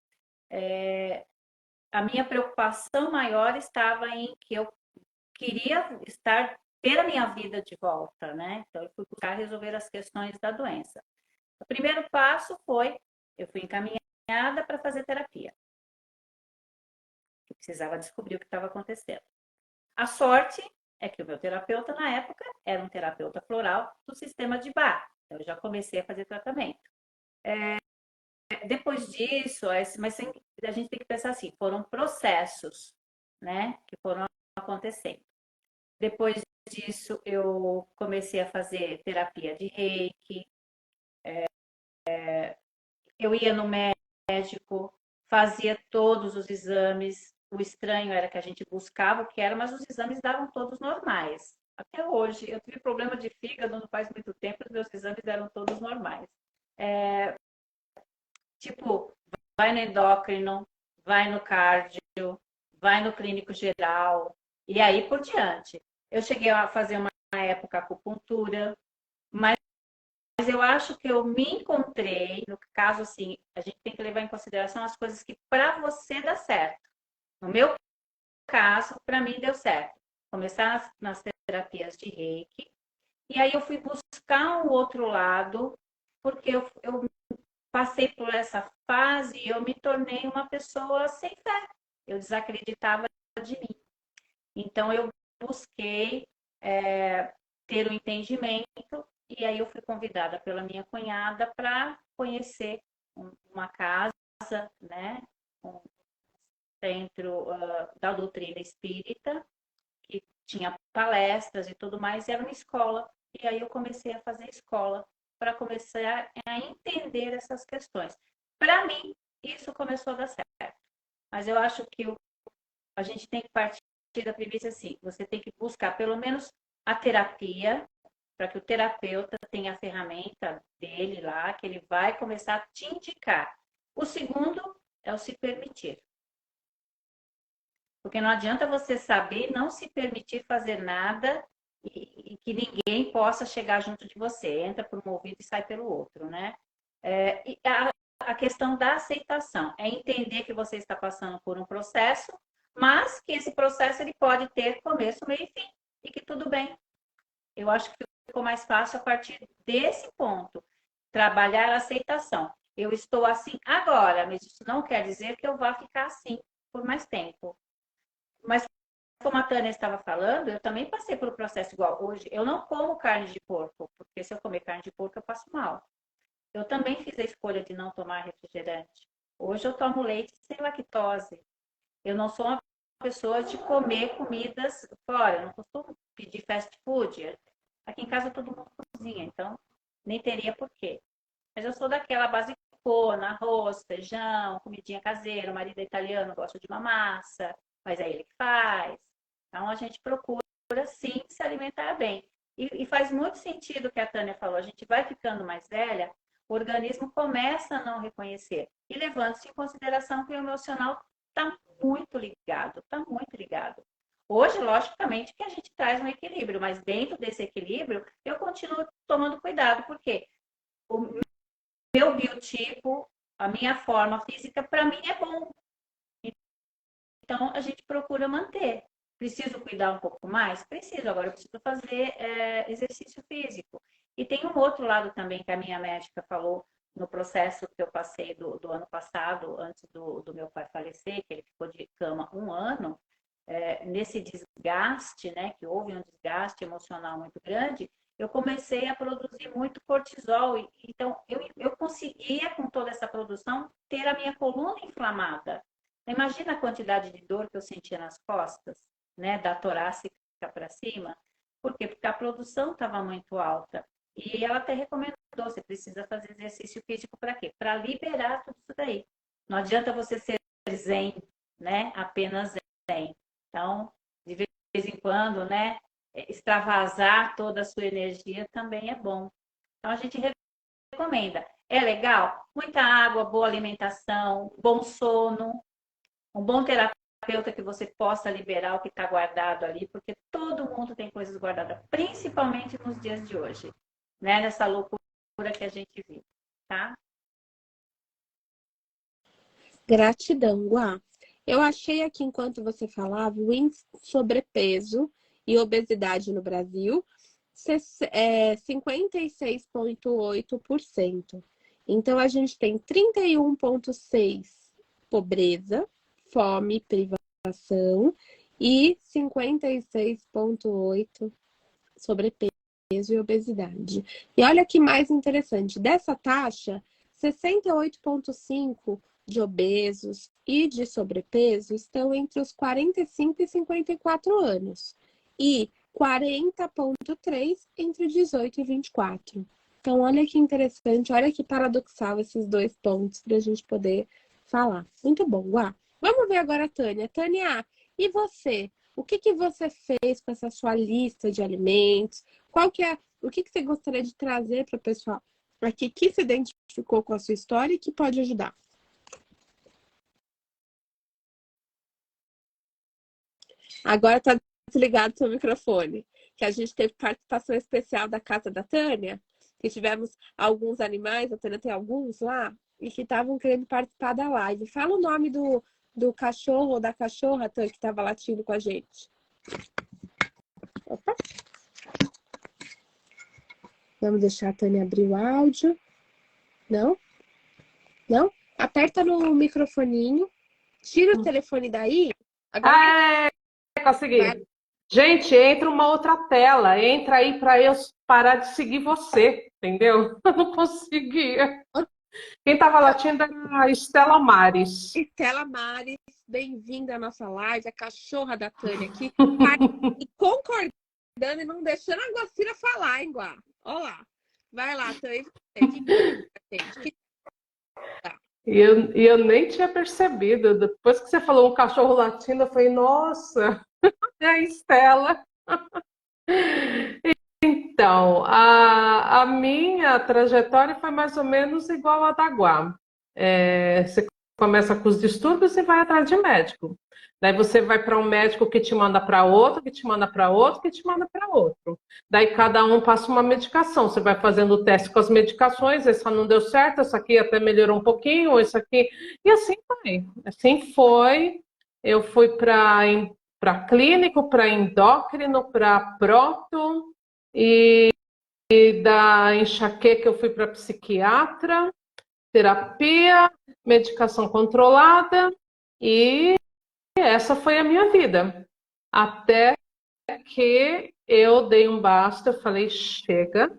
A minha preocupação maior estava em que eu queria ter a minha vida de volta, né? Então, eu fui buscar resolver as questões da doença. O primeiro passo foi, eu fui encaminhada para fazer terapia. Eu precisava descobrir o que estava acontecendo. A sorte é que o meu terapeuta, na época, era um terapeuta floral do sistema de Bach. Então, eu já comecei a fazer tratamento. Depois disso, mas a gente tem que pensar assim, foram processos, né, que foram acontecendo. Depois disso, eu comecei a fazer terapia de Reiki. Eu ia no médico, fazia todos os exames. O estranho era que a gente buscava o que era, mas os exames davam todos normais. Até hoje, eu tive problema de fígado não faz muito tempo, os meus exames eram todos normais. Tipo, vai no endócrino, vai no cardio, vai no clínico geral, e aí por diante. Eu cheguei a fazer uma época acupuntura, mas eu acho que eu me encontrei, no caso assim, a gente tem que levar em consideração as coisas que para você dá certo. No meu caso, para mim deu certo. Começar nas terapias de Reiki, e aí eu fui buscar um outro lado, porque eu passei por essa fase e eu me tornei uma pessoa sem fé. Eu desacreditava de mim. Então, eu busquei ter o entendimento e aí eu fui convidada pela minha cunhada para conhecer uma casa, né, um centro da doutrina espírita, que tinha palestras e tudo mais, e era uma escola. E aí eu comecei a fazer escola para começar a entender essas questões. Para mim, isso começou a dar certo. Mas eu acho que a gente tem que partir da premissa assim, você tem que buscar pelo menos a terapia, para que o terapeuta tenha a ferramenta dele lá, que ele vai começar a te indicar. O segundo é o se permitir. Porque não adianta você saber não se permitir fazer nada e que ninguém possa chegar junto de você. Entra por um ouvido e sai pelo outro, né? E a questão da aceitação é entender que você está passando por um processo, mas que esse processo ele pode ter começo, meio e fim, e que tudo bem. Eu acho que ficou mais fácil a partir desse ponto. Trabalhar a aceitação. Eu estou assim agora, mas isso não quer dizer que eu vá ficar assim por mais tempo. Mas, como a Tânia estava falando, eu também passei por um processo igual. Hoje, eu não como carne de porco, porque se eu comer carne de porco, eu passo mal. Eu também fiz a escolha de não tomar refrigerante. Hoje, eu tomo leite sem lactose. Eu não sou uma pessoa de comer comidas fora. Eu não costumo pedir fast food. Aqui em casa, todo mundo cozinha, então nem teria porquê. Mas eu sou daquela basicona, arroz, feijão, comidinha caseira. O marido é italiano, gosta de uma massa, mas é ele que faz. Então, a gente procura, sim, se alimentar bem. E faz muito sentido o que a Tânia falou. A gente vai ficando mais velha, o organismo começa a não reconhecer. E levando-se em consideração que o emocional está muito ligado, está muito ligado. Hoje, logicamente, que a gente traz um equilíbrio, mas dentro desse equilíbrio, eu continuo tomando cuidado, porque o meu biotipo, a minha forma física, para mim é bom. Então, a gente procura manter. Preciso cuidar um pouco mais? Preciso. Agora, eu preciso fazer exercício físico. E tem um outro lado também que a minha médica falou no processo que eu passei do ano passado, antes do meu pai falecer, que ele ficou de cama 1 ano, nesse desgaste, né, que houve um desgaste emocional muito grande, eu comecei a produzir muito cortisol. Então, eu conseguia, com toda essa produção, ter a minha coluna inflamada. Imagina a quantidade de dor que eu sentia nas costas, né, da torácica para cima. Por quê? Porque a produção estava muito alta. E ela até recomendou, você precisa fazer exercício físico para quê? Para liberar tudo isso daí. Não adianta você ser zen, né, apenas zen. Então, de vez em quando, né, extravasar toda a sua energia também é bom. Então, a gente recomenda. É legal? Muita água, boa alimentação, bom sono, um bom terapeuta que você possa liberar o que está guardado ali, porque todo mundo tem coisas guardadas, principalmente nos dias de hoje, né? Nessa loucura que a gente vive, tá? Gratidão, Guá. Eu achei aqui, enquanto você falava, o índice de sobrepeso e obesidade no Brasil, 56,8%. Então, a gente tem 31,6% pobreza, fome, privação, e 56,8% sobrepeso e obesidade. E olha que mais interessante, dessa taxa, 68,5% de obesos e de sobrepeso estão entre os 45 e 54 anos. E 40,3% entre 18 e 24. Então, olha que interessante, olha que paradoxal esses dois pontos para a gente poder falar. Muito bom, Guá. Vamos ver agora a Tânia. Tânia, e você? O que você fez com essa sua lista de alimentos? O que você gostaria de trazer para o pessoal aqui que se identificou com a sua história e que pode ajudar? Agora está desligado o seu microfone, que a gente teve participação especial da casa da Tânia, que tivemos alguns animais, a Tânia tem alguns lá, e que estavam querendo participar da live. Fala o nome do cachorro ou da cachorra, Tânia, que estava latindo com a gente. Opa. Vamos deixar a Tânia abrir o áudio. Não? Não? Aperta no microfoninho. Tira o telefone daí. Agora... consegui. Vai. Gente, entra uma outra tela. Entra aí para eu parar de seguir você, entendeu? Eu não conseguia. Quem estava latindo era a Estela Mares. Estela Mares, bem-vinda à nossa live, a cachorra da Tânia aqui. E concordando e não deixando a Guacira falar, hein, Guá? Olha lá. Vai lá, Tânia. E eu nem tinha percebido. Depois que você falou um cachorro latindo, eu falei, nossa, é a Estela. Então, a minha trajetória foi mais ou menos igual a da Guá. Você começa com os distúrbios e vai atrás de médico. Daí você vai para um médico que te manda para outro, que te manda para outro, que te manda para outro. Daí cada um passa uma medicação. Você vai fazendo o teste com as medicações, essa não deu certo, essa aqui até melhorou um pouquinho, essa aqui. E assim foi. Assim foi. Eu fui para clínico, para endócrino, para próton. E da enxaqueca eu fui para psiquiatra, terapia, medicação controlada e essa foi a minha vida. Até que eu dei um basta, eu falei, chega.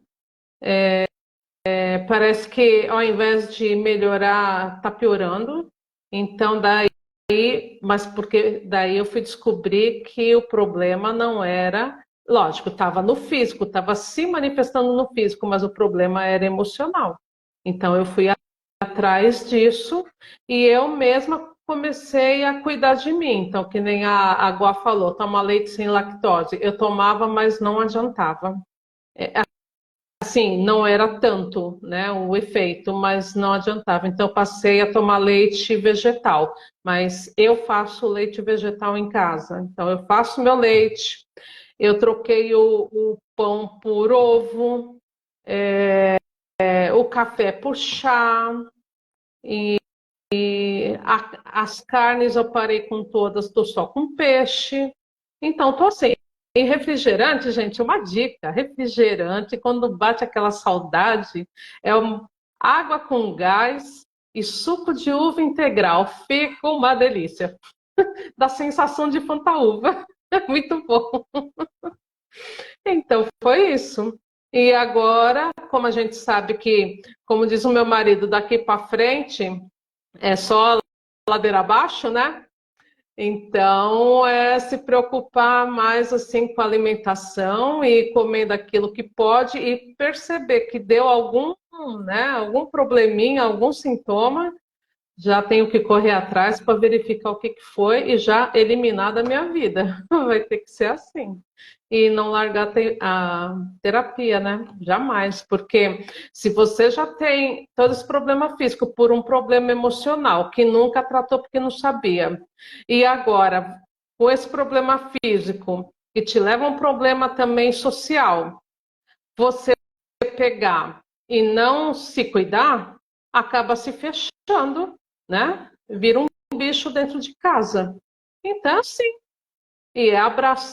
Parece que ao invés de melhorar, tá piorando. Então mas porque daí eu fui descobrir que o problema não era, lógico, estava no físico, estava se manifestando no físico, mas o problema era emocional. Então eu fui atrás disso e eu mesma comecei a cuidar de mim. Então, que nem a Guá falou, tomar leite sem lactose. Eu tomava, mas não adiantava. Assim, não era tanto, né, o efeito, mas não adiantava. Então, eu passei a tomar leite vegetal. Mas eu faço leite vegetal em casa. Então, eu faço meu leite, eu troquei o pão por ovo, o café por chá, as carnes eu parei com todas, estou só com peixe. Então, estou assim. E refrigerante, gente, uma dica: refrigerante, quando bate aquela saudade, água com gás e suco de uva integral. Fica uma delícia. Dá sensação de fantaúva. É muito bom. Então, foi isso. E agora, como a gente sabe que, como diz o meu marido, daqui para frente é só ladeira abaixo, né? Então, é se preocupar mais assim com a alimentação e comendo aquilo que pode e perceber que deu algum, né, algum probleminha, algum sintoma, já tenho que correr atrás para verificar o que foi e já eliminar da minha vida. Vai ter que ser assim. E não largar a terapia, né? Jamais. Porque se você já tem todo esse problema físico por um problema emocional, que nunca tratou porque não sabia, e agora, com esse problema físico, que te leva a um problema também social, você pegar e não se cuidar, acaba se fechando, né? Vira um bicho dentro de casa. Então, sim, e é abraçar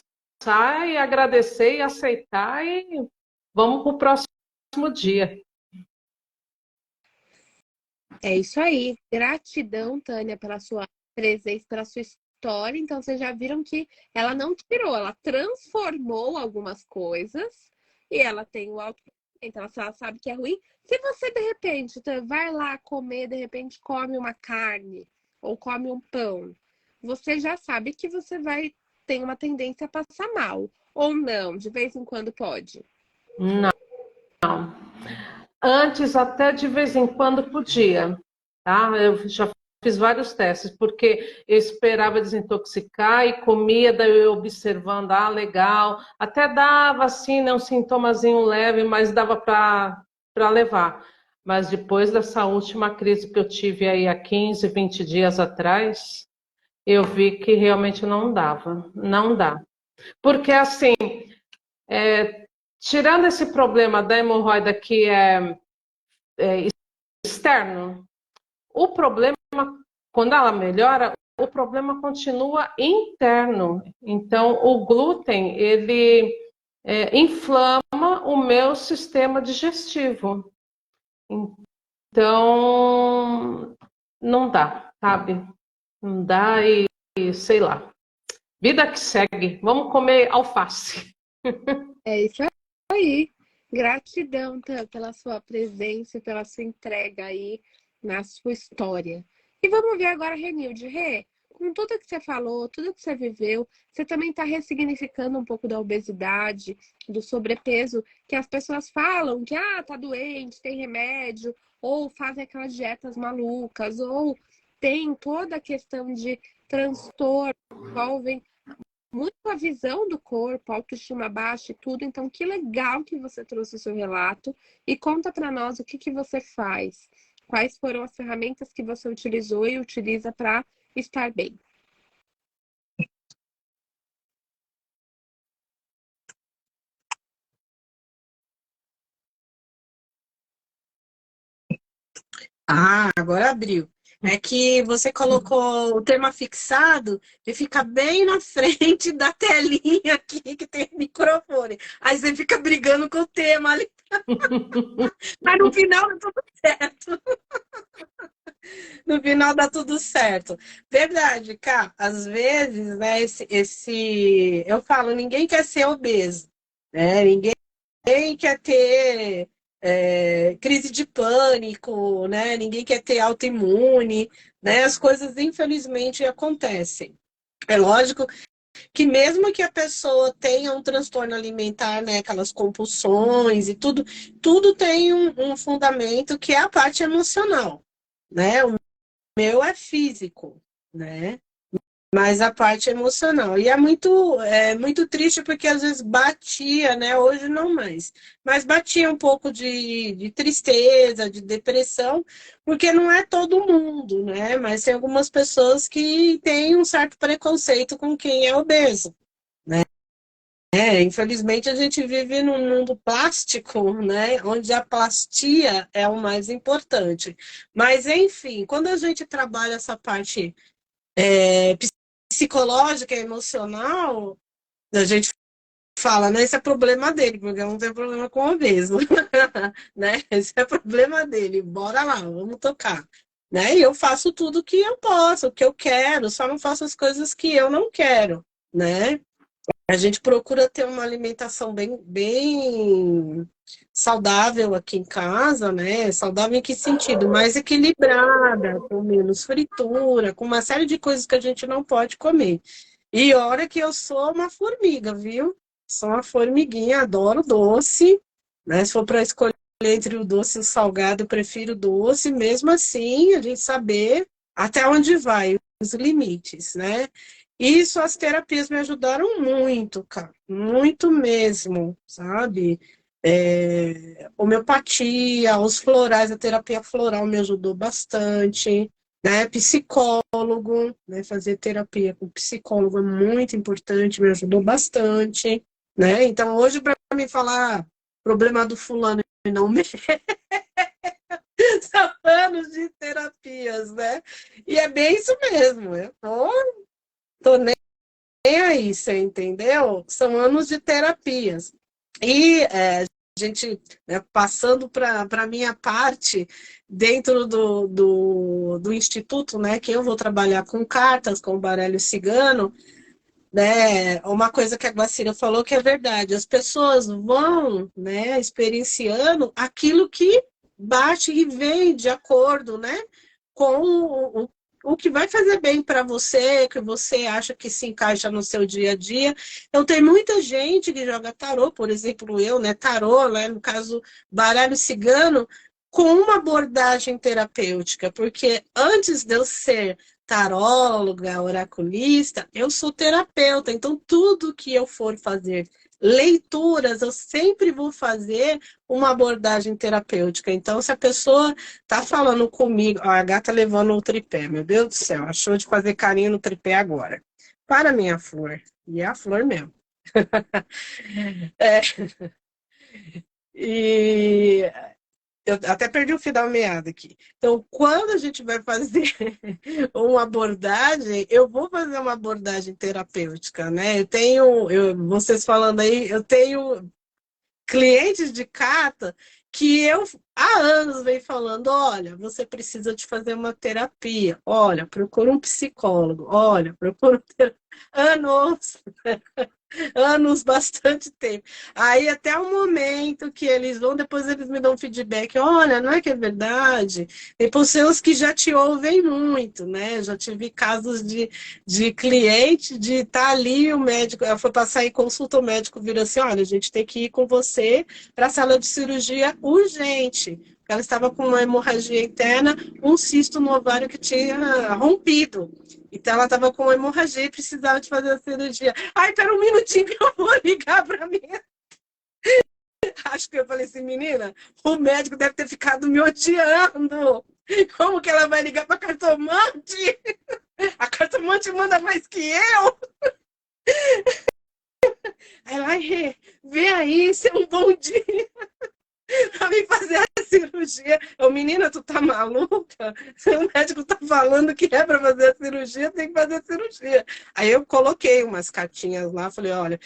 e agradecer e aceitar e vamos para o próximo dia. É isso aí. Gratidão, Tânia, pela sua presença, pela sua história. Então, vocês já viram que ela não tirou, ela transformou algumas coisas e ela tem o autoconhecimento. Ela sabe que é ruim. Se você, de repente, vai lá comer, de repente, come uma carne ou come um pão, você já sabe que você vai ter uma tendência a passar mal. Ou não, de vez em quando pode. Não. Antes, até de vez em quando podia, tá? Eu já fiz vários testes, porque eu esperava desintoxicar e comia, daí eu observando, legal. Até dava, assim, né, um sintomazinho leve, mas dava para levar. Mas depois dessa última crise que eu tive aí há 15, 20 dias atrás, eu vi que realmente não dava, não dá. Porque, assim, tirando esse problema da hemorroida que é externo, o problema, quando ela melhora, o problema continua interno. Então, o glúten, ele inflama o meu sistema digestivo. Então, não dá, sabe? Não dá e sei lá. Vida que segue. Vamos comer alface. É isso aí. Gratidão, pela sua presença, pela sua entrega aí na sua história. E vamos ver agora, Renilde. Rê, com tudo que você falou, tudo que você viveu, você também está ressignificando um pouco da obesidade, do sobrepeso, que as pessoas falam que, tá doente, tem remédio, ou fazem aquelas dietas malucas, ou tem toda a questão de transtorno, envolvem muito a visão do corpo, autoestima baixa e tudo. Então, que legal que você trouxe o seu relato e conta para nós o que que você faz. Quais foram as ferramentas que você utilizou e utiliza para estar bem? Agora abriu. É que você colocou o tema fixado e fica bem na frente da telinha aqui que tem microfone. Aí você fica brigando com o tema ali. Mas no final dá tudo certo. No final dá tudo certo. Verdade, Cá. Às vezes, né, eu falo, ninguém quer ser obeso, né? Ninguém quer ter crise de pânico, né? Ninguém quer ter autoimune, né? As coisas, infelizmente, acontecem. É lógico que mesmo que a pessoa tenha um transtorno alimentar, né? Aquelas compulsões e tudo, tudo tem um fundamento que é a parte emocional, né? O meu é físico, né? Mas a parte emocional. E é muito triste porque às vezes batia, né? Hoje não mais. Mas batia um pouco de tristeza, de depressão, porque não é todo mundo, né? Mas tem algumas pessoas que têm um certo preconceito com quem é obeso. Infelizmente a gente vive num mundo plástico, né? Onde a plastia é o mais importante. Mas, enfim, quando a gente trabalha essa parte psicológica e emocional, a gente fala, né? Esse é problema dele, porque eu não tenho problema com obeso, né? Esse é problema dele, bora lá, vamos tocar. Né? E eu faço tudo que eu posso, o que eu quero, só não faço as coisas que eu não quero, né? A gente procura ter uma alimentação bem saudável aqui em casa, né? Saudável em que sentido? Mais equilibrada, com menos fritura, com uma série de coisas que a gente não pode comer. E olha que eu sou uma formiga, viu? Sou uma formiguinha, adoro doce, né? Se for para escolher entre o doce e o salgado, eu prefiro o doce. Mesmo assim, a gente saber até onde vai, os limites, né? Isso, as terapias me ajudaram muito, cara, muito mesmo, sabe? Homeopatia, os florais, a terapia floral me ajudou bastante, né? Psicólogo, né? Fazer terapia com psicólogo é muito importante, me ajudou bastante, né? Então, hoje, para mim falar problema do fulano e não me são anos de terapias, né? E é bem isso mesmo, eu tô nem aí, você entendeu? São anos de terapias. E a gente, né, passando para a minha parte, dentro do Instituto, né, que eu vou trabalhar com cartas, com o baralho cigano, né, uma coisa que a Guacira falou que é verdade, as pessoas vão, né, experienciando aquilo que bate e vem de acordo, né, com o que vai fazer bem para você, que você acha que se encaixa no seu dia a dia. Então, tem muita gente que joga tarô, por exemplo, eu, né, tarô, né, no caso, baralho cigano, com uma abordagem terapêutica, porque antes de eu ser taróloga, oraculista, eu sou terapeuta, então tudo que eu for fazer, leituras, eu sempre vou fazer uma abordagem terapêutica. Então, se a pessoa tá falando comigo, ó, a gata levando o tripé, meu Deus do céu, achou de fazer carinho no tripé agora. Para, minha flor. E é a flor mesmo. É, e eu até perdi o fio da meada aqui. Então, quando a gente vai fazer uma abordagem, eu vou fazer uma abordagem terapêutica, né? Vocês falando aí, eu tenho clientes de carta que eu há anos venho falando, olha, você precisa de fazer uma terapia, olha, procura um psicólogo, olha, procura um terapeuta. Anos! Anos, bastante tempo. Aí até o momento que eles vão, depois eles me dão feedback, olha, não é que é verdade? Tem pessoas que já te ouvem muito, né? Já tive casos de cliente de estar ali, o médico, ela foi passar em consulta, o médico vira assim, olha, a gente tem que ir com você para a sala de cirurgia urgente. Ela estava com uma hemorragia interna, um cisto no ovário que tinha rompido. Então ela estava com uma hemorragia e precisava de fazer a cirurgia. Ai, pera um minutinho que eu vou ligar para mim. Acho que eu falei assim, menina, o médico deve ter ficado me odiando. Como que ela vai ligar para cartomante? A cartomante manda mais que eu. Ai, Rê, vê aí, isso é um bom dia para vir fazer a cirurgia. Ô, menina, tu tá maluca? O médico tá falando que é para fazer a cirurgia, tem que fazer a cirurgia. Aí eu coloquei umas cartinhas lá, falei, olha,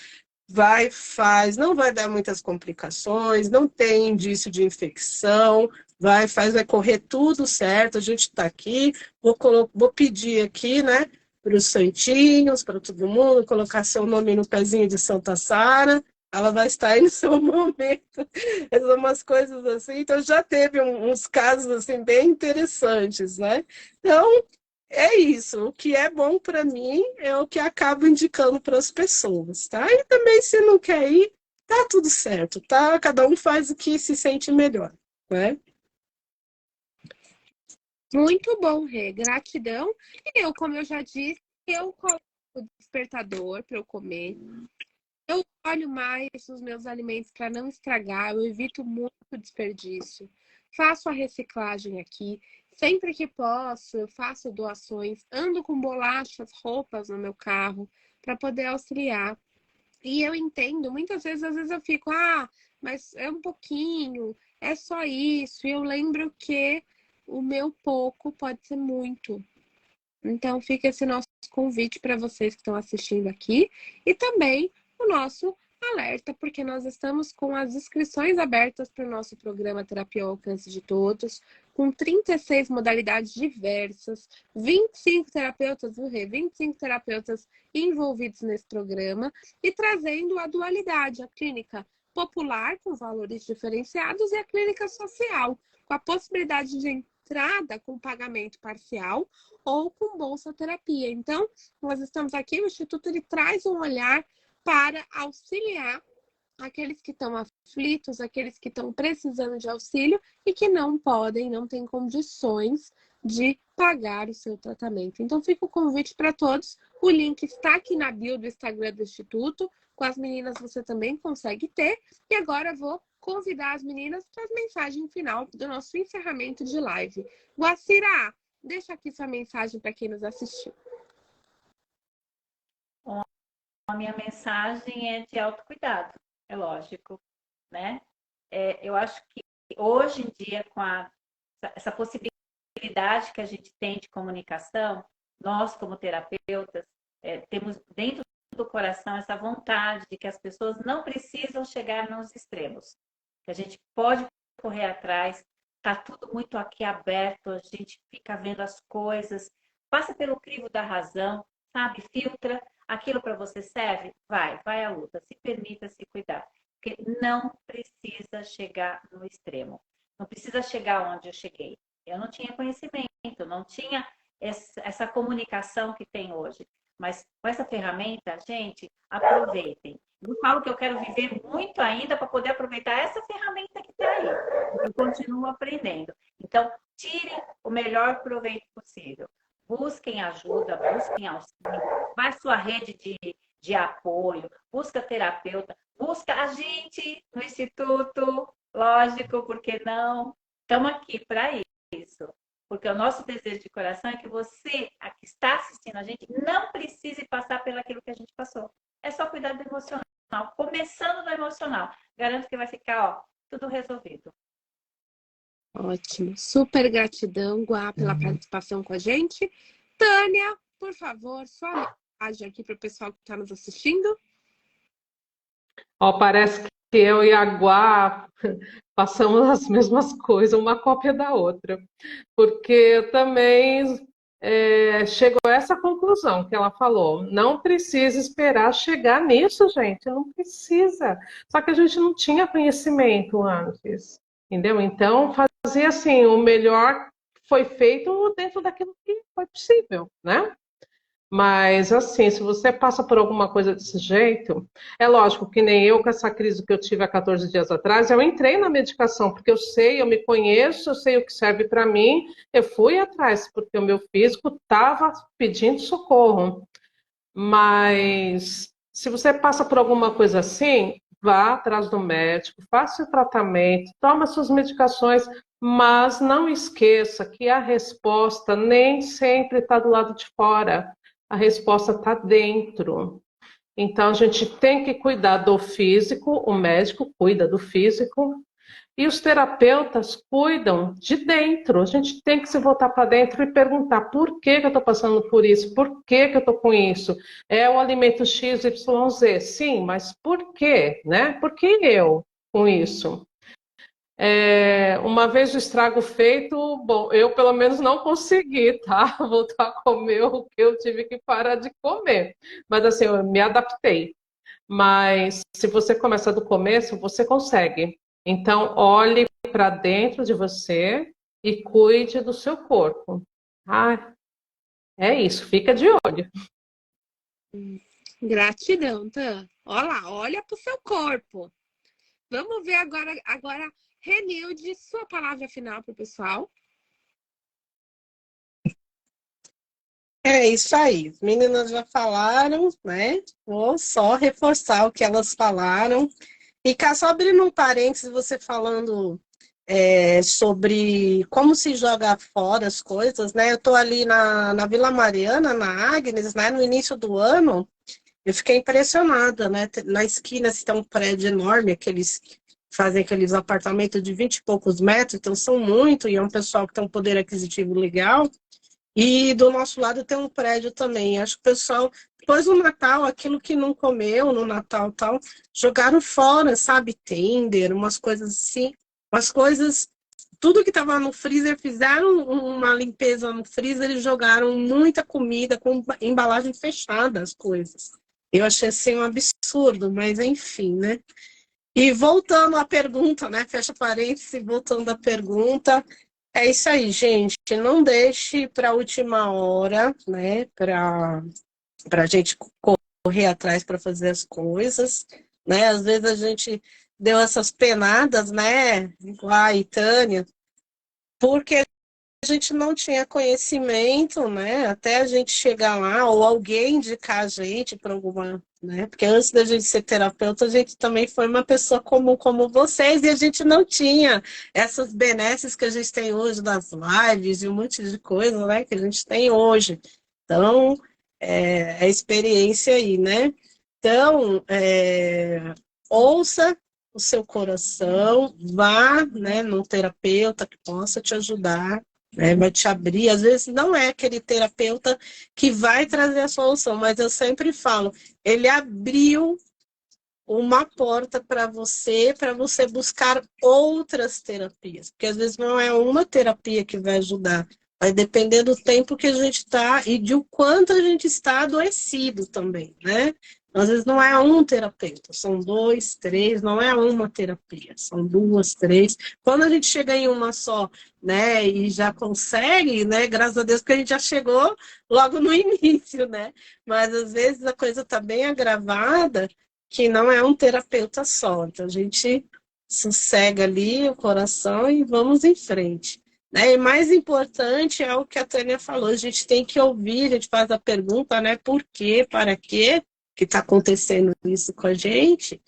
vai, faz, não vai dar muitas complicações, não tem indício de infecção, vai, faz, vai correr tudo certo, a gente está aqui, vou pedir aqui, né, para os santinhos, para todo mundo, colocar seu nome no pezinho de Santa Sara, ela vai estar aí no seu momento. Essas são umas coisas assim, então já teve uns casos assim bem interessantes, né? Então, é isso. O que é bom para mim é o que acabo indicando para as pessoas, tá? E também, se não quer ir, tá tudo certo, tá? Cada um faz o que se sente melhor, né? Muito bom, Rê. Gratidão. E eu, como eu já disse, eu coloco o despertador para eu comer. Eu olho mais os meus alimentos para não estragar, eu evito muito desperdício. Faço a reciclagem aqui. Sempre que posso, eu faço doações. Ando com bolachas, roupas no meu carro para poder auxiliar. E eu entendo, muitas vezes, às vezes eu fico, mas é um pouquinho, é só isso. E eu lembro que o meu pouco pode ser muito. Então, fica esse nosso convite para vocês que estão assistindo aqui e também o nosso alerta, porque nós estamos com as inscrições abertas para o nosso programa Terapia ao Alcance de Todos, com 36 modalidades diversas, 25 terapeutas, viu, Rê? 25 terapeutas envolvidos nesse programa e trazendo a dualidade, a clínica popular com valores diferenciados e a clínica social, com a possibilidade de entrada com pagamento parcial ou com bolsa terapia. Então, nós estamos aqui, o Instituto ele traz um olhar para auxiliar aqueles que estão aflitos, aqueles que estão precisando de auxílio e que não podem, não têm condições de pagar o seu tratamento. Então, fica o convite para todos. O link está aqui na bio do Instagram do Instituto. Com as meninas você também consegue ter. E agora vou convidar as meninas para a mensagem final do nosso encerramento de live. Guacira, deixa aqui sua mensagem para quem nos assistiu. A minha mensagem é de autocuidado, é lógico, né? Eu acho que hoje em dia, com essa possibilidade que a gente tem de comunicação, nós, como terapeutas, temos dentro do coração essa vontade de que as pessoas não precisam chegar nos extremos, que a gente pode correr atrás, tá tudo muito aqui aberto, a gente fica vendo as coisas, passa pelo crivo da razão, sabe? Filtra. Aquilo para você serve? Vai à luta, se permita se cuidar. Porque não precisa chegar no extremo. Não precisa chegar onde eu cheguei. Eu não tinha conhecimento, não tinha essa comunicação que tem hoje. Mas com essa ferramenta, gente, aproveitem. Eu falo que eu quero viver muito ainda para poder aproveitar essa ferramenta que está aí. Eu continuo aprendendo. Então, tirem o melhor proveito possível. Busquem ajuda, busquem auxílio, vai à sua rede de apoio, busca terapeuta, busca a gente no Instituto, lógico, porque não? Estamos aqui para isso. Porque o nosso desejo de coração é que você, a que está assistindo a gente, não precise passar pelo aquilo que a gente passou. É só cuidar do emocional, começando do emocional. Garanto que vai ficar, tudo resolvido. Ótimo. Super gratidão, Guá, pela participação com a gente. Tânia, por favor, sua mensagem aqui para o pessoal que está nos assistindo. Parece que eu e a Guá passamos as mesmas coisas, uma cópia da outra. Porque eu também chegou a essa conclusão que ela falou. Não precisa esperar chegar nisso, gente, não precisa. Só que a gente não tinha conhecimento antes, entendeu? Então, fazer assim, o melhor foi feito dentro daquilo que foi possível, né? Mas, assim, se você passa por alguma coisa desse jeito, é lógico que nem eu, com essa crise que eu tive há 14 dias atrás, eu entrei na medicação, porque eu sei, eu me conheço, eu sei o que serve para mim, eu fui atrás, porque o meu físico estava pedindo socorro. Mas, se você passa por alguma coisa assim, vá atrás do médico, faça o tratamento, tome as suas medicações, mas não esqueça que a resposta nem sempre está do lado de fora. A resposta está dentro. Então, a gente tem que cuidar do físico, o médico cuida do físico, e os terapeutas cuidam de dentro. A gente tem que se voltar para dentro e perguntar por que eu estou passando por isso, por que eu estou com isso. É o alimento XYZ, sim, mas por quê? Né? Por que eu com isso? Uma vez o estrago feito, bom, eu pelo menos não consegui, tá? Voltar a comer o que eu tive que parar de comer. Mas assim, eu me adaptei. Mas se você começa do começo, você consegue. Então, olhe para dentro de você e cuide do seu corpo. Ah, é isso, fica de olho. Gratidão, Tan. Olha lá, olha pro seu corpo. Vamos ver agora, Renilde, sua palavra final pro pessoal. É isso aí. As meninas já falaram, né? Vou só reforçar o que elas falaram. E cá, só abrindo um parênteses, você falando sobre como se joga fora as coisas, né? Eu estou ali na Vila Mariana, na Agnes, né? No início do ano, eu fiquei impressionada, né? Na esquina se tem um prédio enorme, aqueles fazem aqueles apartamentos de 20 e poucos metros, então são muito, e é um pessoal que tem um poder aquisitivo legal. E do nosso lado tem um prédio também. Acho que o pessoal, depois do Natal, aquilo que não comeu no Natal tal, jogaram fora, sabe? Tender, umas coisas assim, umas coisas. Tudo que estava no freezer, fizeram uma limpeza no freezer e jogaram muita comida com embalagem fechada, as coisas. Eu achei assim um absurdo, mas enfim, né? E voltando à pergunta, né? Fecha parênteses, voltando à pergunta. É isso aí, gente. Não deixe para a última hora, né? Para a gente correr atrás para fazer as coisas, né? Às vezes a gente deu essas penadas, né? Igual a Tânia, porque a gente não tinha conhecimento, né? Até a gente chegar lá, ou alguém indicar a gente para alguma, né? Porque antes da gente ser terapeuta, a gente também foi uma pessoa comum como vocês, e a gente não tinha essas benesses que a gente tem hoje das lives e um monte de coisa, né? Que a gente tem hoje. Então, é experiência aí, né? Então, ouça o seu coração, vá, né, num terapeuta que possa te ajudar, né, vai te abrir. Às vezes não é aquele terapeuta que vai trazer a solução, mas eu sempre falo, ele abriu uma porta para você buscar outras terapias, porque às vezes não é uma terapia que vai ajudar, vai depender do tempo que a gente está e de o quanto a gente está adoecido também, né? Às vezes não é um terapeuta, são dois, três, não é uma terapia, são duas, três. Quando a gente chega em uma só, né, e já consegue, né, graças a Deus, porque a gente já chegou logo no início, né? Mas às vezes a coisa está bem agravada, que não é um terapeuta só. Então a gente sossega ali o coração e vamos em frente. Né? E mais importante é o que a Tânia falou, a gente tem que ouvir, a gente faz a pergunta, né, por quê, para quê, que está acontecendo isso com a gente,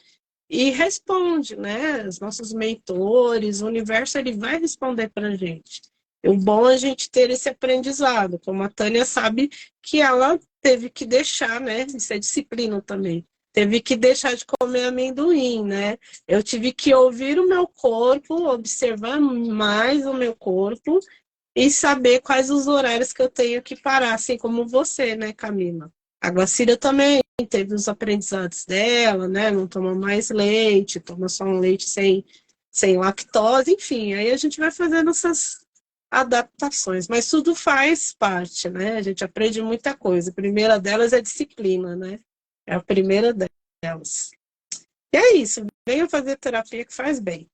e responde, né? Os nossos mentores, o universo, ele vai responder para a gente. O bom é a gente ter esse aprendizado, como a Tânia sabe que ela teve que deixar, né? Isso é disciplina também. Teve que deixar de comer amendoim, né? Eu tive que ouvir o meu corpo, observar mais o meu corpo e saber quais os horários que eu tenho que parar, assim como você, né, Camila? A Guacira também teve os aprendizados dela, né? Não toma mais leite, toma só um leite sem lactose, enfim. Aí a gente vai fazendo adaptações, mas tudo faz parte, né? A gente aprende muita coisa. A primeira delas é disciplina, né? É a primeira delas. E é isso, venha fazer terapia que faz bem.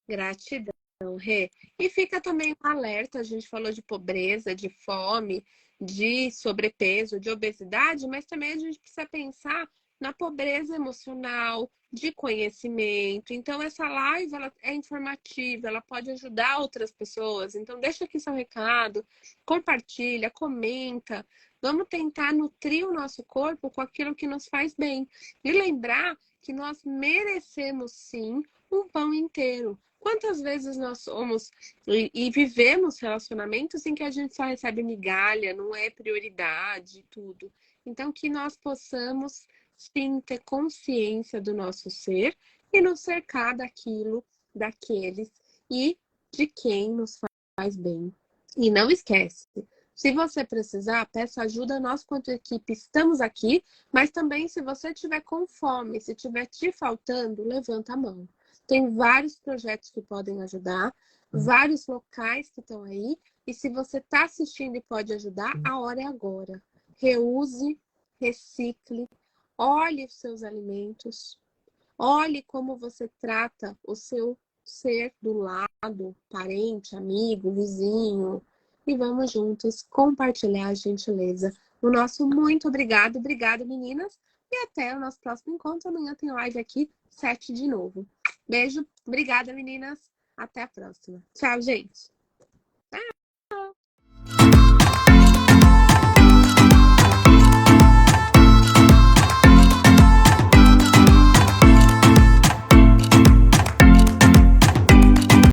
Gratidão, Rê. E fica também um alerta, a gente falou de pobreza, de fome, de sobrepeso, de obesidade, mas também a gente precisa pensar na pobreza emocional, de conhecimento. Então, essa live ela é informativa, ela pode ajudar outras pessoas. Então, deixa aqui seu recado, compartilha, comenta. Vamos tentar nutrir o nosso corpo com aquilo que nos faz bem. E lembrar que nós merecemos sim um pão inteiro. Quantas vezes nós somos e vivemos relacionamentos em que a gente só recebe migalha, não é prioridade, tudo. Então, que nós possamos, sim, ter consciência do nosso ser e nos cercar daquilo, daqueles e de quem nos faz bem. E não esquece, se você precisar, peça ajuda, nós quanto equipe estamos aqui, mas também se você tiver com fome, se tiver te faltando, levanta a mão. Tem vários projetos que podem ajudar, vários locais que estão aí. E se você está assistindo e pode ajudar, a hora é agora. Reuse, recicle, olhe os seus alimentos, olhe como você trata o seu ser do lado, parente, amigo, vizinho. E vamos juntos compartilhar a gentileza. O nosso muito obrigado. Obrigada, meninas. E até o nosso próximo encontro. Amanhã tem live aqui, 7 de novo. Beijo. Obrigada, meninas. Até a próxima. Tchau, gente.